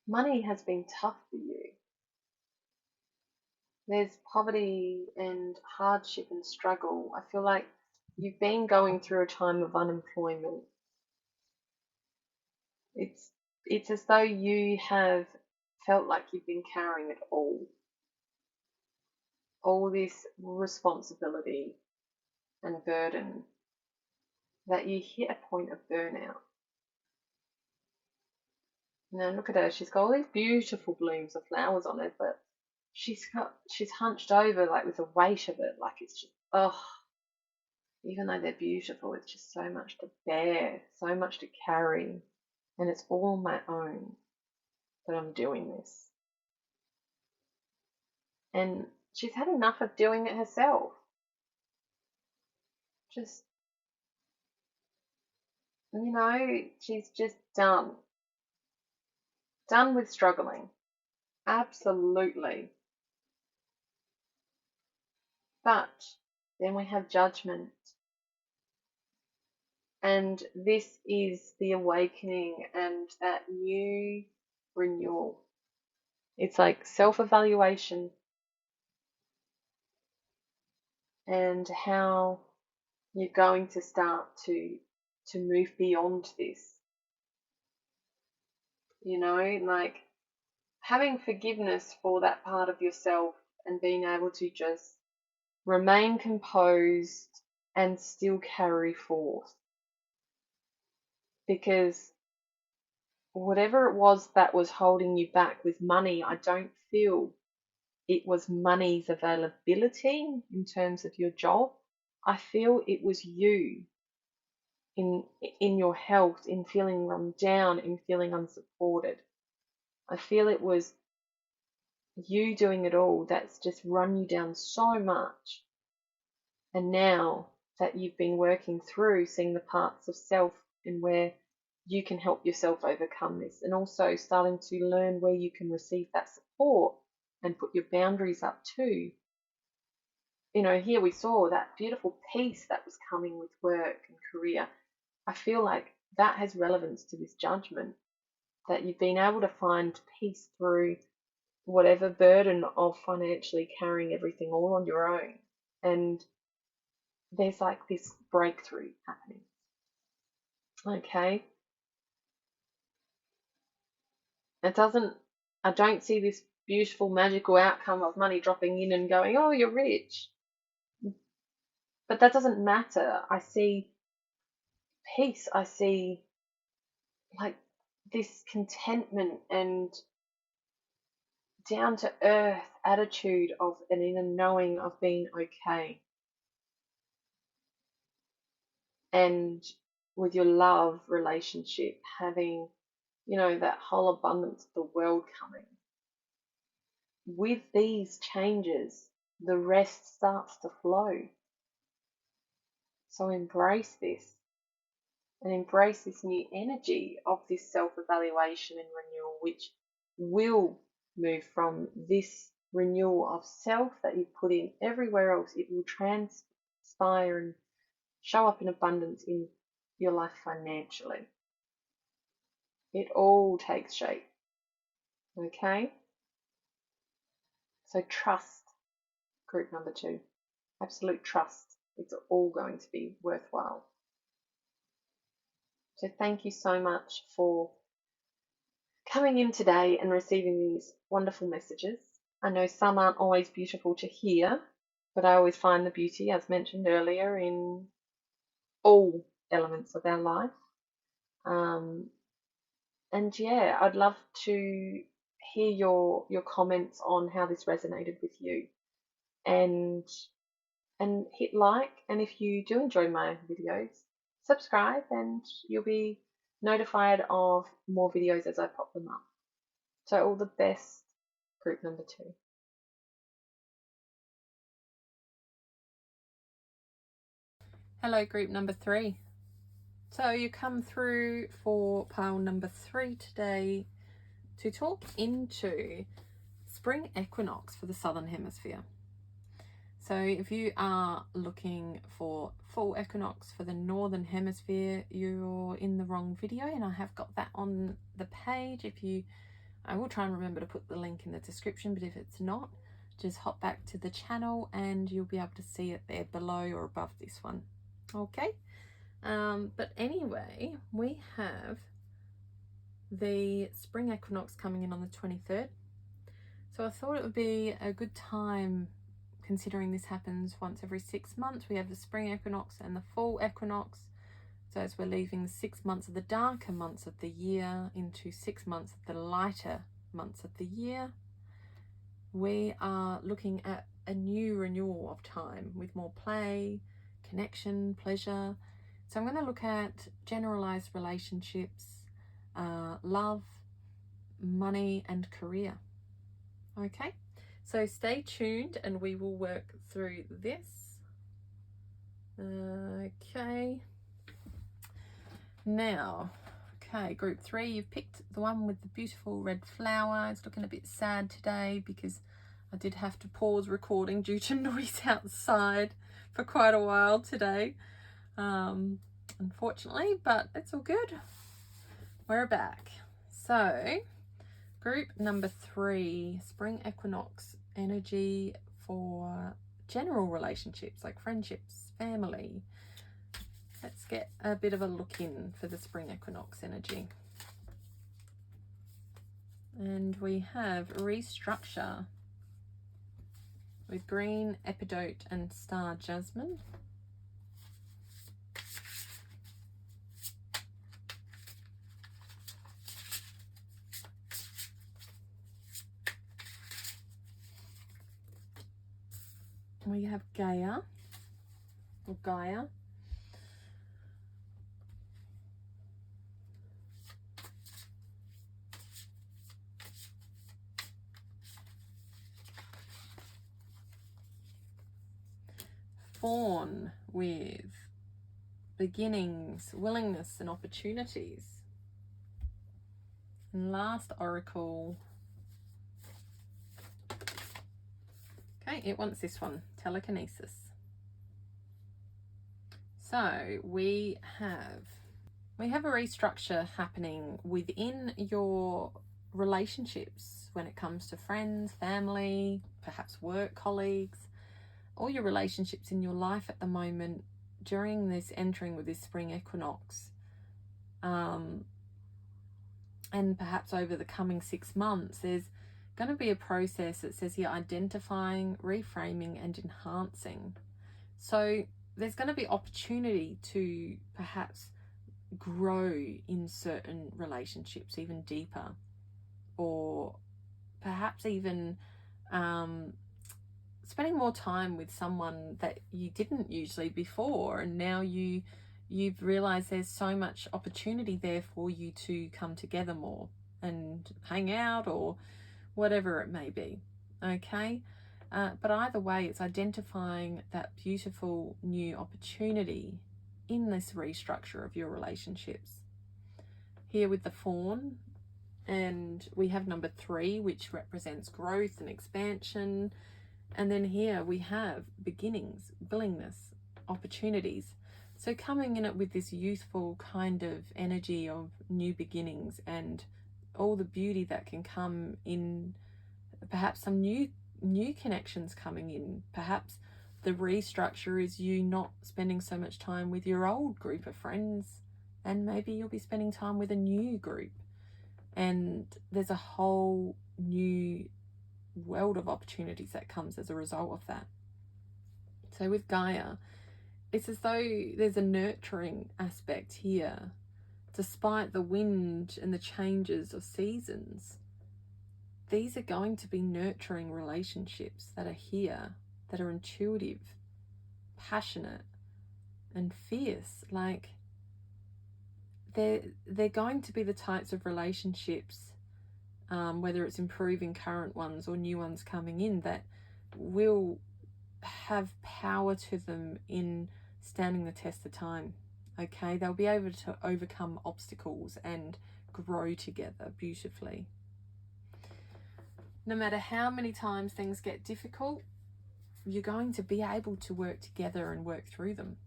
money has been tough for you. There's poverty and hardship and struggle. I feel like you've been going through a time of unemployment. It's as though you have felt like you've been carrying it all this responsibility and burden, that you hit a point of burnout. Now look at her, she's got all these beautiful blooms of flowers on her, but she's hunched over like with the weight of it, like it's just, even though they're beautiful, it's just so much to bear, so much to carry, and it's all my own that I'm doing this. And she's had enough of doing it herself. Just, you know, she's just done with struggling. Absolutely. But then we have Judgment. And this is the awakening and that new renewal. It's like self-evaluation and how you're going to start to move beyond this. You know, like having forgiveness for that part of yourself and being able to just remain composed and still carry forth. Because whatever it was that was holding you back with money, I don't feel it was money's availability in terms of your job. I feel it was you in your health, in feeling run down, in feeling unsupported. I feel it was you doing it all that's just run you down so much. And now that you've been working through seeing the parts of self and where you can help yourself overcome this, and also starting to learn where you can receive that support and put your boundaries up too. You know, here we saw that beautiful peace that was coming with work and career. I feel like that has relevance to this judgment, that you've been able to find peace through whatever burden of financially carrying everything all on your own. And there's like this breakthrough happening. Okay. I don't see this beautiful magical outcome of money dropping in and going, oh, you're rich. But that doesn't matter. I see peace. I see like this contentment and down to earth attitude of an inner knowing of being okay. And with your love relationship, having, you know, that whole abundance of the world coming. With these changes, the rest starts to flow. So embrace this and embrace this new energy of this self-evaluation and renewal, which will move from this renewal of self that you put in everywhere else. It will transpire and show up in abundance in your life financially. It all takes shape. Okay? So trust, group number 2. Absolute trust. It's all going to be worthwhile. So thank you so much for coming in today and receiving these wonderful messages. I know some aren't always beautiful to hear, but I always find the beauty, as mentioned earlier, in all elements of our life. And yeah, I'd love to hear your comments on how this resonated with you. And hit like, and if you do enjoy my videos, subscribe and you'll be notified of more videos as I pop them up. So all the best, group number 2. Hello, group number 3. So you come through for pile number 3 today to talk into Spring Equinox for the Southern Hemisphere. So if you are looking for full equinox for the Northern Hemisphere, you're in the wrong video, and I have got that on the page. I will try and remember to put the link in the description, but if it's not, just hop back to the channel and you'll be able to see it there below or above this one. Okay. But anyway, we have the spring equinox coming in on the 23rd. So I thought it would be a good time, considering this happens once every 6 months. We have the spring equinox and the fall equinox. So as we're leaving the 6 months of the darker months of the year into 6 months of the lighter months of the year, we are looking at a new renewal of time with more play, connection, pleasure. So I'm going to look at generalized relationships, love, money, and career. Okay, so stay tuned and we will work through this. Okay, now, group 3, you've picked the one with the beautiful red flower. It's looking a bit sad today because I did have to pause recording due to noise outside for quite a while today, unfortunately, but it's all good. We're back. So group number 3, spring equinox energy for general relationships like friendships, family. Let's get a bit of a look in for the spring equinox energy. And we have restructure with green epidote and star jasmine. We have Gaia or Gaia. Fawn with beginnings, willingness, and opportunities. And last oracle. Okay, it wants this one, telekinesis. So we have a restructure happening within your relationships when it comes to friends, family, perhaps work colleagues, all your relationships in your life at the moment during this entering with this spring equinox. And perhaps over the coming 6 months, there's going to be a process that says here identifying, reframing, and enhancing. So there's going to be opportunity to perhaps grow in certain relationships even deeper, or perhaps even spending more time with someone that you didn't usually before, and now you've realized there's so much opportunity there for you to come together more and hang out or whatever it may be. Okay, but either way, it's identifying that beautiful new opportunity in this restructure of your relationships. Here with the fawn, and we have number 3, which represents growth and expansion. And then here we have beginnings, willingness, opportunities. So coming in it with this youthful kind of energy of new beginnings and all the beauty that can come in, perhaps some new connections coming in. Perhaps the restructure is you not spending so much time with your old group of friends, and maybe you'll be spending time with a new group. And there's a whole new world of opportunities that comes as a result of that. So with Gaia, it's as though there's a nurturing aspect here. Despite the wind and the changes of seasons, these are going to be nurturing relationships that are here, that are intuitive, passionate, and fierce. Like, they're going to be the types of relationships, whether it's improving current ones or new ones coming in, that will have power to them in standing the test of time. Okay, they'll be able to overcome obstacles and grow together beautifully. No matter how many times things get difficult, you're going to be able to work together and work through them.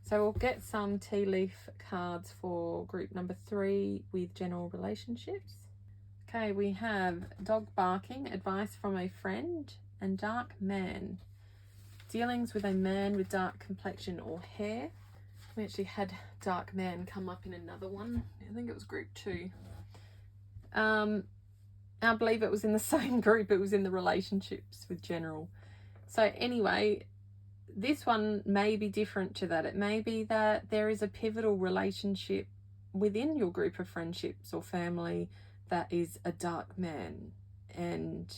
So we'll get some tea leaf cards for group number 3 with general relationships. Okay, we have dog barking, advice from a friend, and dark man. Dealings with a man with dark complexion or hair. We actually had dark man come up in another one. I think it was group 2. I believe it was in the same group. It was in the relationships with general. So anyway, this one may be different to that. It may be that there is a pivotal relationship within your group of friendships or family that is a dark man, and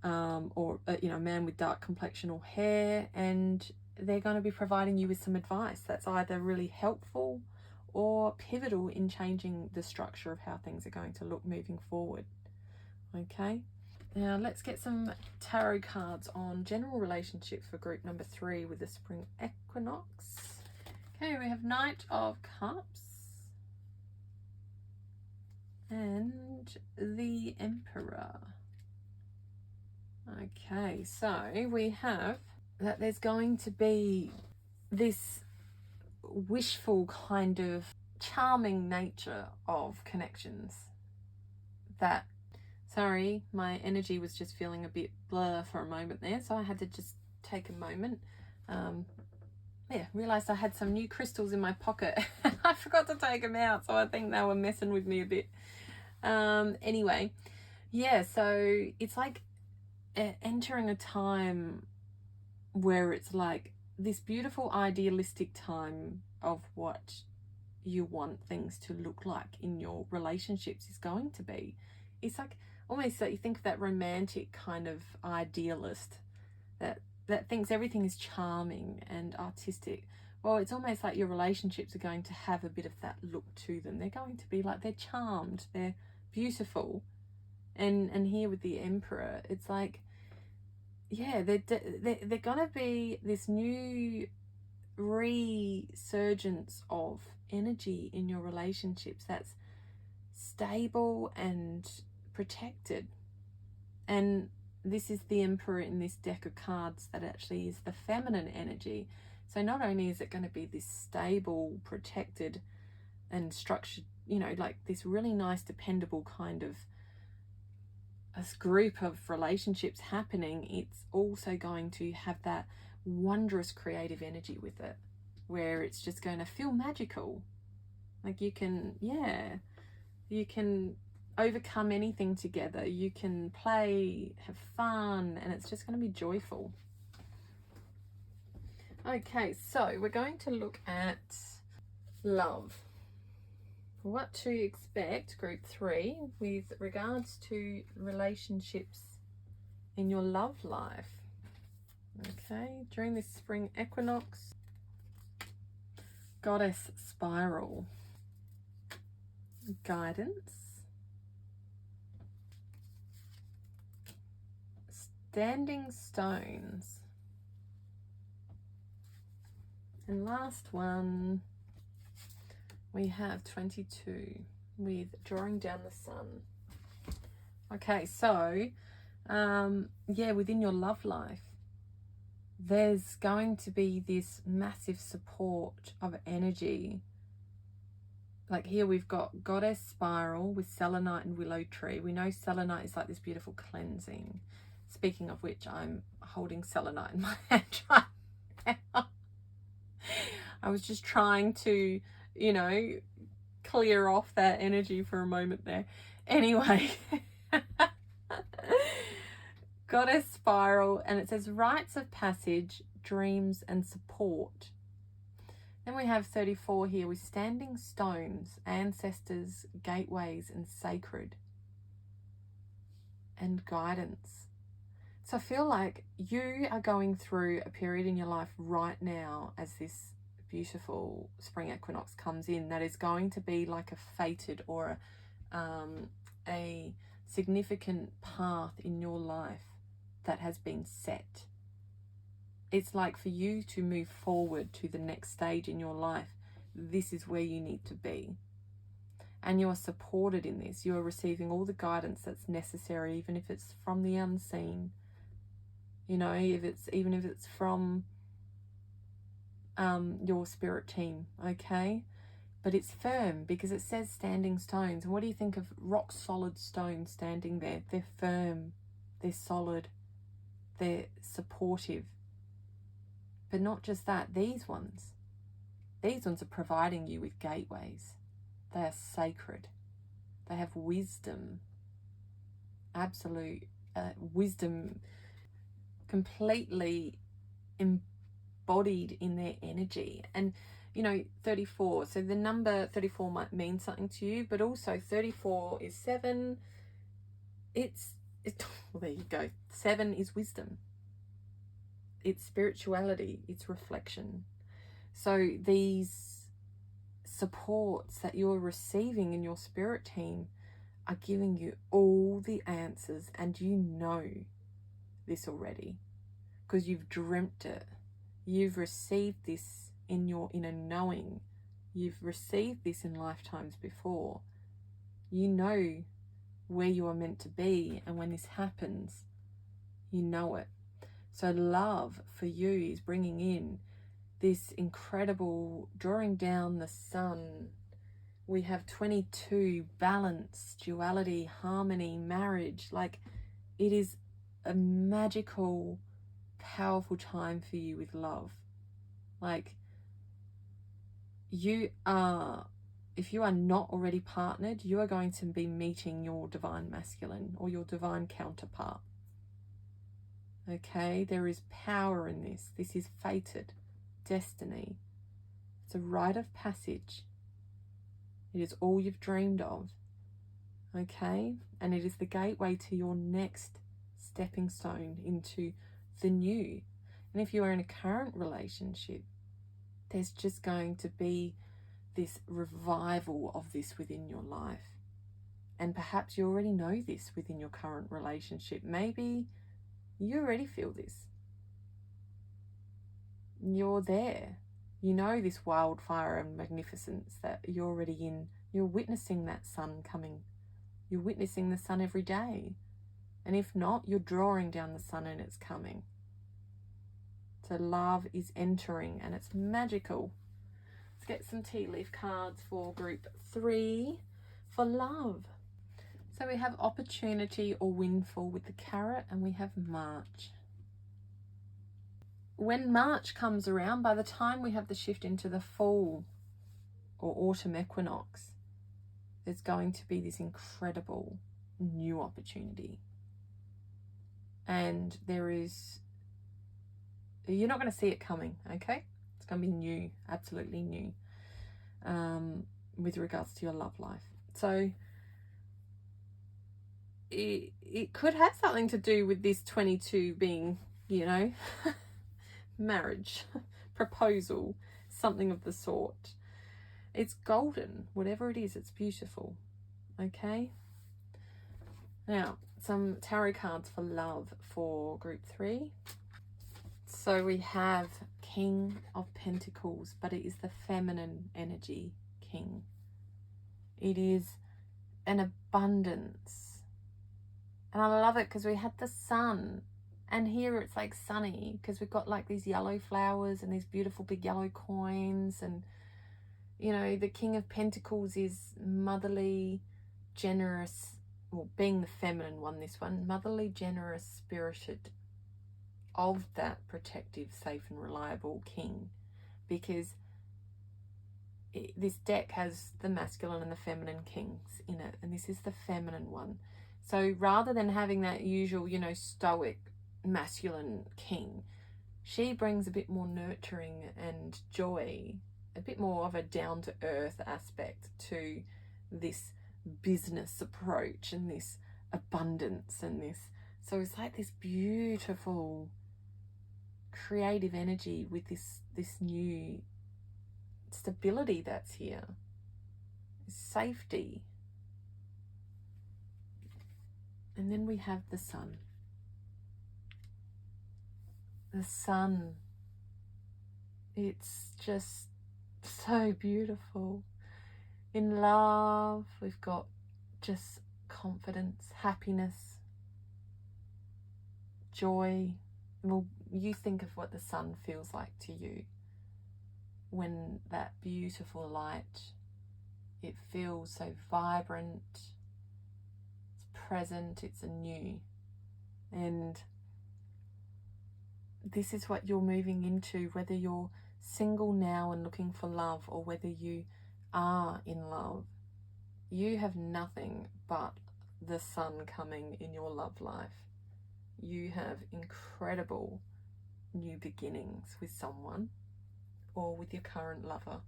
or a man with dark complexion or hair, and they're going to be providing you with some advice that's either really helpful or pivotal in changing the structure of how things are going to look moving forward. Okay, now let's get some tarot cards on general relationships for group number 3 with the spring equinox. Okay, we have Knight of Cups and the Emperor. Okay, so we have that there's going to be this wishful kind of charming nature of connections that, sorry, my energy was just feeling a bit blur for a moment there, so I had to just take a moment. Realised I had some new crystals in my pocket. I forgot to take them out, so I think they were messing with me a bit. Anyway, yeah, so it's like entering a time where it's like this beautiful idealistic time of what you want things to look like in your relationships is going to be. It's like almost like you think of that romantic kind of idealist that thinks everything is charming and artistic. Well, it's almost like your relationships are going to have a bit of that look to them. They're going to be like, they're charmed, they're beautiful. And here with the Emperor, it's like they're gonna be this new resurgence of energy in your relationships that's stable and protected. And this is the Emperor in this deck of cards that actually is the feminine energy. So not only is it going to be this stable, protected and structured, you know, like this really nice, dependable kind of a group of relationships happening, it's also going to have that wondrous creative energy with it, where it's just going to feel magical. Like you can overcome anything together. You can play, have fun, and it's just going to be joyful. Okay, so we're going to look at love. What to expect, group 3, with regards to relationships in your love life. Okay, during this spring equinox, Goddess spiral, guidance, standing stones, and last one we have 22 with drawing down the sun. Okay, so within your love life, there's going to be this massive support of energy. Like here we've got Goddess spiral with selenite and willow tree. We know selenite is like this beautiful cleansing. Speaking of which, I'm holding selenite in my hand right now. I was just trying to, you know, clear off that energy for a moment there. Anyway, Goddess spiral, and it says rites of passage, dreams and support. Then we have 34 here with standing stones, ancestors, gateways and sacred, and guidance. So I feel like you are going through a period in your life right now as this beautiful spring equinox comes in that is going to be like a fated or a significant path in your life that has been set. It's like for you to move forward to the next stage in your life, this is where you need to be. And you are supported in this. You are receiving all the guidance that's necessary, even if it's from the unseen. You know, even if it's from your spirit team, okay? But it's firm because it says standing stones. And what do you think of rock solid stones standing there? They're firm, they're solid, they're supportive. But not just that, these ones are providing you with gateways. They are sacred. They have wisdom, absolute wisdom, completely embodied in their energy. And you know, 34, so the number 34 might mean something to you, but also 34 is 7. It's well, there you go. 7 is wisdom. It's spirituality, it's reflection. So these supports that you're receiving in your spirit team are giving you all the answers, and you know this already because you've dreamt it. You've received this in your inner knowing. You've received this in lifetimes before. You know where you are meant to be, and when this happens, you know it. So love for you is bringing in this incredible drawing down the sun. We have 22, balance, duality, harmony, marriage. Like it is a magical, powerful time for you with love. Like you are, if you are not already partnered, you are going to be meeting your divine masculine or your divine counterpart. Okay, there is power in this. This is fated, destiny. It's a rite of passage. It is all you've dreamed of. Okay, and it is the gateway to your next stepping stone into the new. And if you are in a current relationship, there's just going to be this revival of this within your life. And perhaps you already know this within your current relationship. Maybe You already feel this. You're there. You know this wildfire and magnificence that you're already in. You're witnessing that sun coming. You're witnessing the sun every day. And if not, you're drawing down the sun and it's coming. So love is entering and it's magical. Let's get some tea leaf cards for group 3 for love. So we have opportunity or windfall with the carrot, and we have March. When March comes around, by the time we have the shift into the fall or autumn equinox, there's going to be this incredible new opportunity. And you're not going to see it coming, okay? It's going to be new, absolutely new, with regards to your love life. So it could have something to do with this 22 being, you know, marriage, proposal, something of the sort. It's golden, whatever it is, it's beautiful, okay? Now, some tarot cards for love for group 3. So we have King of Pentacles, but it is the feminine energy king. It is an abundance. And I love it because we had the sun, and here it's like sunny because we've got like these yellow flowers and these beautiful big yellow coins. And, you know, the King of Pentacles is motherly, generous, well, being the feminine one, this one, motherly, generous, spirited, of that protective, safe and reliable king, because this deck has the masculine and the feminine kings in it, and this is the feminine one. So rather than having that usual, you know, stoic masculine king, she brings a bit more nurturing and joy, a bit more of a down-to-earth aspect to this business approach and this abundance and this. So it's like this beautiful creative energy with this new stability that's here, safety. And then we have the sun. The sun, it's just so beautiful. In love, we've got just confidence, happiness, joy. Well, you think of what the sun feels like to you when that beautiful light, it feels so vibrant, it's present, it's anew. And this is what you're moving into, whether you're single now and looking for love or whether you are in love. You have nothing but the sun coming in your love life. You have incredible new beginnings with someone or with your current lover.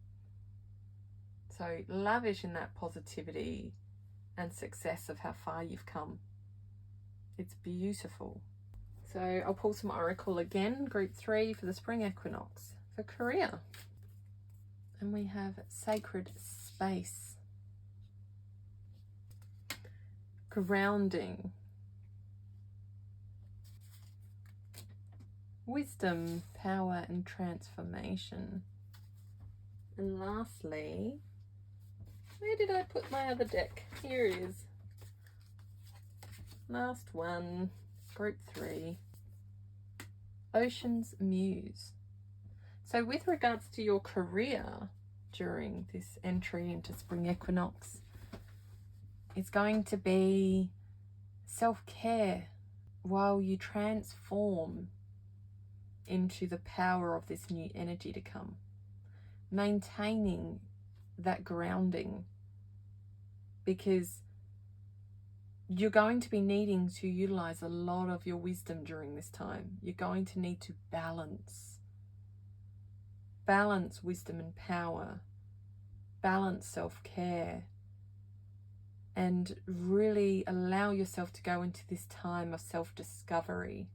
So lavish in that positivity and success of how far you've come. It's beautiful. So I'll pull some Oracle again, group 3 for the Spring Equinox for career. And we have Sacred Space, grounding, wisdom, power and transformation. And lastly, where did I put my other deck? Here it is. Last one, group 3, Ocean's Muse. So with regards to your career during this entry into Spring Equinox, it's going to be self-care while you transform into the power of this new energy to come. Maintaining that grounding, because you're going to be needing to utilize a lot of your wisdom during this time. You're going to need to balance wisdom and power, balance self-care, and really allow yourself to go into this time of self-discovery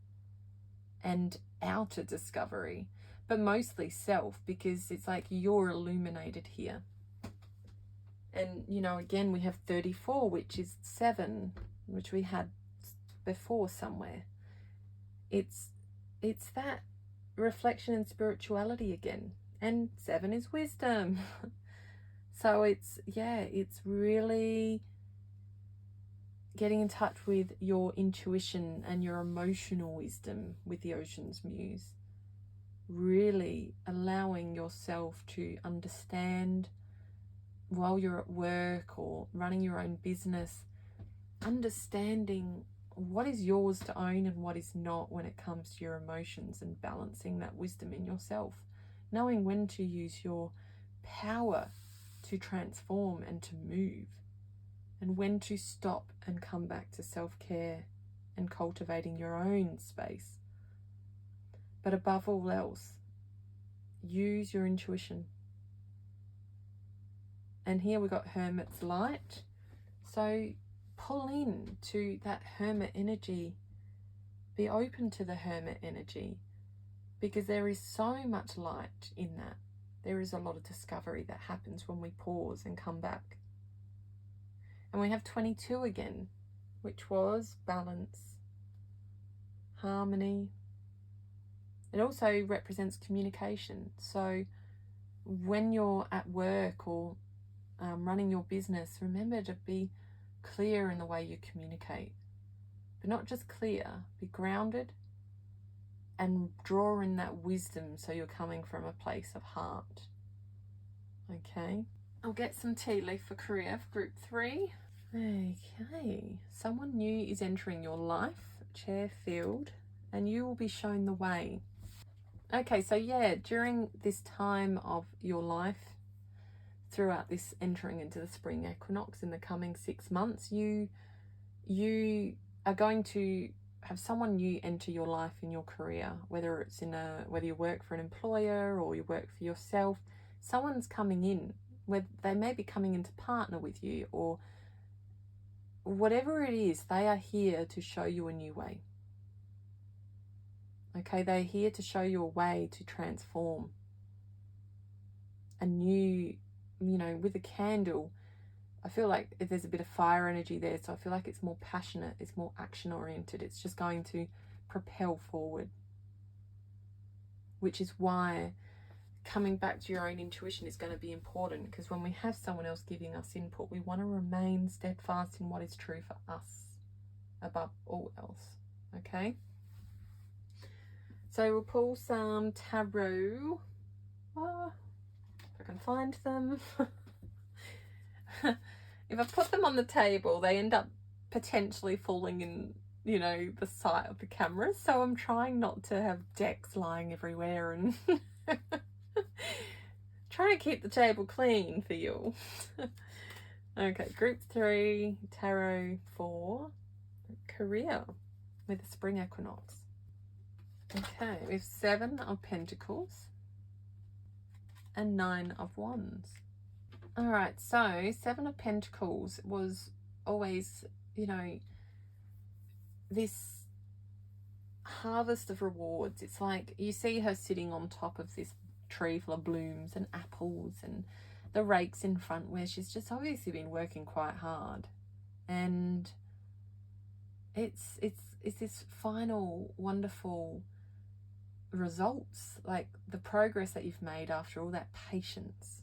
and outer discovery, but mostly self, because it's like you're illuminated here. And, you know, again, we have 34, which is 7, which we had before somewhere. it's that reflection and spirituality again. And 7 is wisdom. So it's really getting in touch with your intuition and your emotional wisdom with the Ocean's Muse. Really allowing yourself to understand while you're at work or running your own business, understanding what is yours to own and what is not when it comes to your emotions, and balancing that wisdom in yourself, knowing when to use your power to transform and to move, and when to stop and come back to self-care and cultivating your own space. But above all else, use your intuition. And here we got Hermit's Light. So pull in to that Hermit energy. Be open to the Hermit energy, because there is so much light in that. There is a lot of discovery that happens when we pause and come back. And we have 22 again, which was balance, harmony. It also represents communication. So when you're at work or running your business, remember to be clear in the way you communicate. But not just clear, be grounded and draw in that wisdom, so you're coming from a place of heart. Okay. I'll get some tea leaf for career for group 3. Okay. Someone new is entering your life, chair filled, and you will be shown the way. Okay, so yeah, during this time of your life, throughout this entering into the spring equinox in the coming 6 months, you are going to have someone new enter your life in your career, whether you work for an employer or you work for yourself. Someone's coming in, where they may be coming in to partner with you, or whatever it is, they are here to show you a new way. Okay, they're here to show you a way to transform. A new, with a candle, I feel like there's a bit of fire energy there, so I feel like it's more passionate, it's more action oriented, it's just going to propel forward. Which is why coming back to your own intuition is going to be important, because when we have someone else giving us input, we want to remain steadfast in what is true for us above all else. Okay, so we'll pull some tarot. If I can find them. If I put them on the table, they end up potentially falling in, the sight of the camera. So I'm trying not to have decks lying everywhere and trying to keep the table clean for you. Okay, group 3, tarot for career with the spring equinox. Okay, we have 7 of Pentacles and 9 of Wands. All right, so 7 of Pentacles was always, this harvest of rewards. It's like you see her sitting on top of this tree full of blooms and apples, and the rakes in front, where she's just obviously been working quite hard. And it's this final wonderful results, like the progress that you've made after all that patience.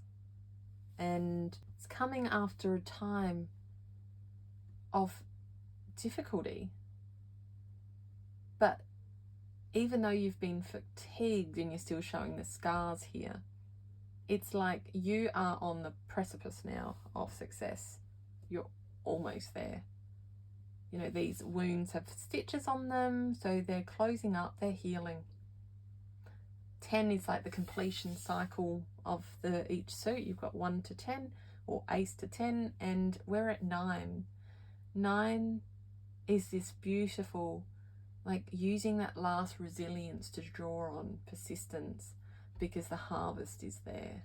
And it's coming after a time of difficulty. But even though you've been fatigued and you're still showing the scars here, it's like you are on the precipice now of success. You're almost there. These wounds have stitches on them, so they're closing up, they're healing. 10 is like the completion cycle of each suit. You've got 1 to 10 or ace to 10, and we're at 9. 9 is this beautiful, like using that last resilience to draw on persistence, because the harvest is there.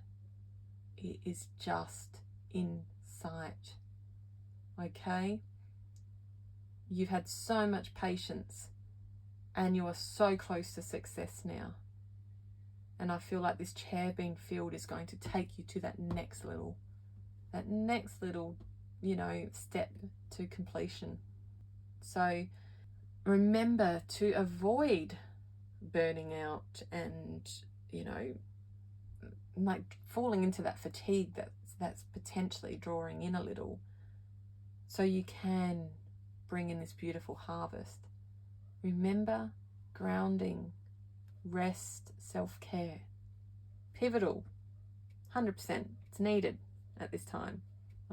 It is just in sight. Okay? You've had so much patience and you are so close to success now. And I feel like this chair being filled is going to take you to that next little, step to completion. So remember to avoid burning out and, you know, like falling into that fatigue that's potentially drawing in a little, so you can bring in this beautiful harvest. Remember, grounding, rest, self-care, pivotal, 100%. It's needed at this time,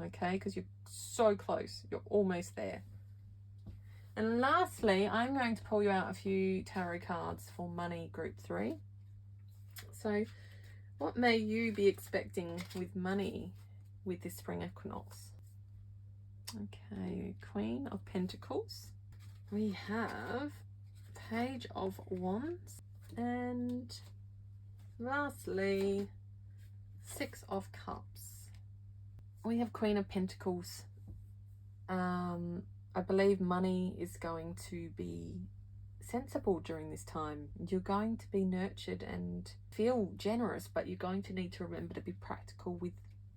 okay? Because you're so close. You're almost there. And lastly, I'm going to pull you out a few tarot cards for money, group 3. So what may you be expecting with money with this spring equinox? Okay, Queen of Pentacles. We have Page of Wands. And lastly, Six of Cups. We have Queen of Pentacles. I believe money is going to be sensible during this time. You're going to be nurtured and feel generous, but you're going to need to remember to be practical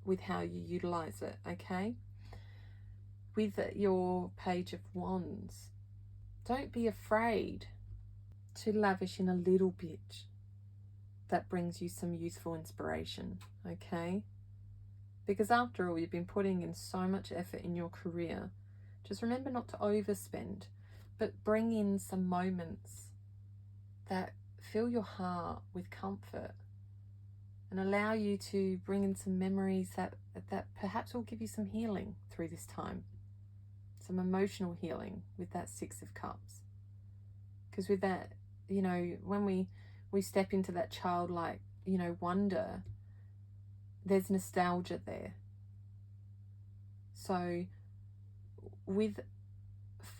with how you utilize it, okay? With your Page of Wands, don't be afraid to lavish in a little bit that brings you some useful inspiration, okay? Because after all, you've been putting in so much effort in your career. Just remember not to overspend, but bring in some moments that fill your heart with comfort and allow you to bring in some memories that perhaps will give you some healing through this time. Some emotional healing with that Six of Cups. Because with that, you know, when we step into that childlike, you know, wonder, there's nostalgia there. So with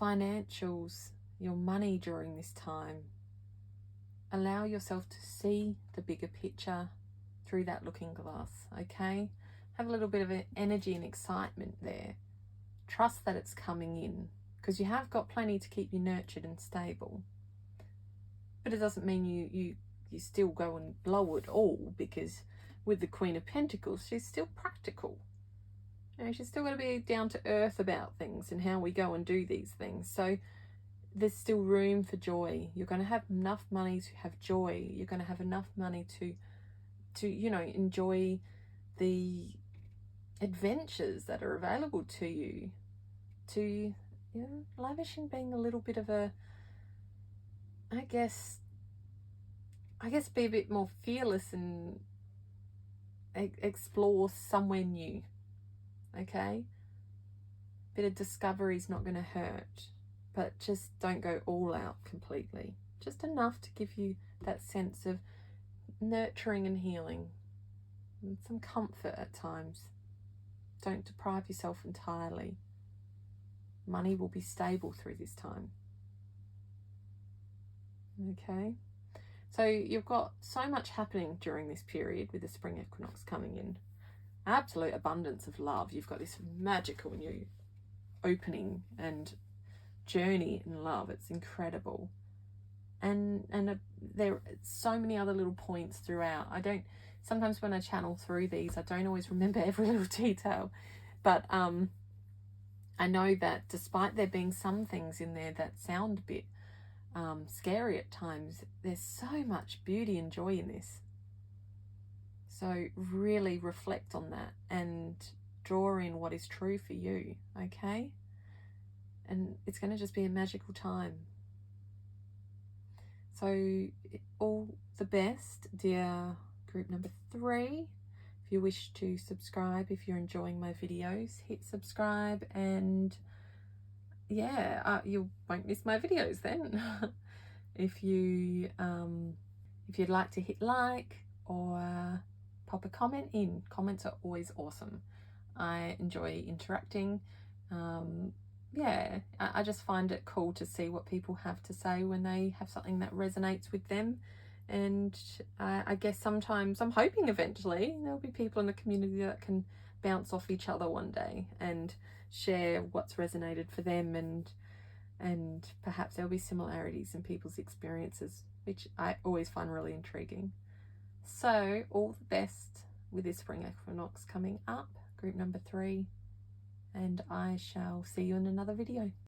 financials, your money during this time, allow yourself to see the bigger picture through that looking glass, okay? Have a little bit of energy and excitement there. Trust that it's coming in, because you have got plenty to keep you nurtured and stable. But it doesn't mean you still go and blow it all, because with the Queen of Pentacles, she's still practical. You know, she's still got to be down to earth about things and how we go and do these things. So there's still room for joy. You're going to have enough money to have joy. You're going to have enough money to you know, enjoy the adventures that are available to you. To, you know, lavish in being a little bit of a, I guess be a bit more fearless and explore somewhere new, okay? Bit of discovery is not going to hurt, but just don't go all out completely. Just enough to give you that sense of nurturing and healing and some comfort at times. Don't deprive yourself entirely. Money will be stable through this time. Okay? So you've got so much happening during this period with the spring equinox coming in. Absolute abundance of love. You've got this magical new opening and journey in love. It's incredible. And there are so many other little points throughout. Sometimes when I channel through these, I don't always remember every little detail. But I know that despite there being some things in there that sound a bit scary at times, there's so much beauty and joy in this. So really reflect on that and draw in what is true for you, okay? And it's going to just be a magical time. So all the best, dear group number 3. If you wish to subscribe, if you're enjoying my videos, hit subscribe, and yeah, you won't miss my videos then. If you'd like to hit like or pop a comment in. Comments are always awesome. I enjoy interacting. Yeah, I just find it cool to see what people have to say when they have something that resonates with them. And I guess sometimes I'm hoping eventually there'll be people in the community that can bounce off each other one day and share what's resonated for them, and perhaps there'll be similarities in people's experiences, which I always find really intriguing. So all the best with this spring equinox coming up, group number 3, and I shall see you in another video.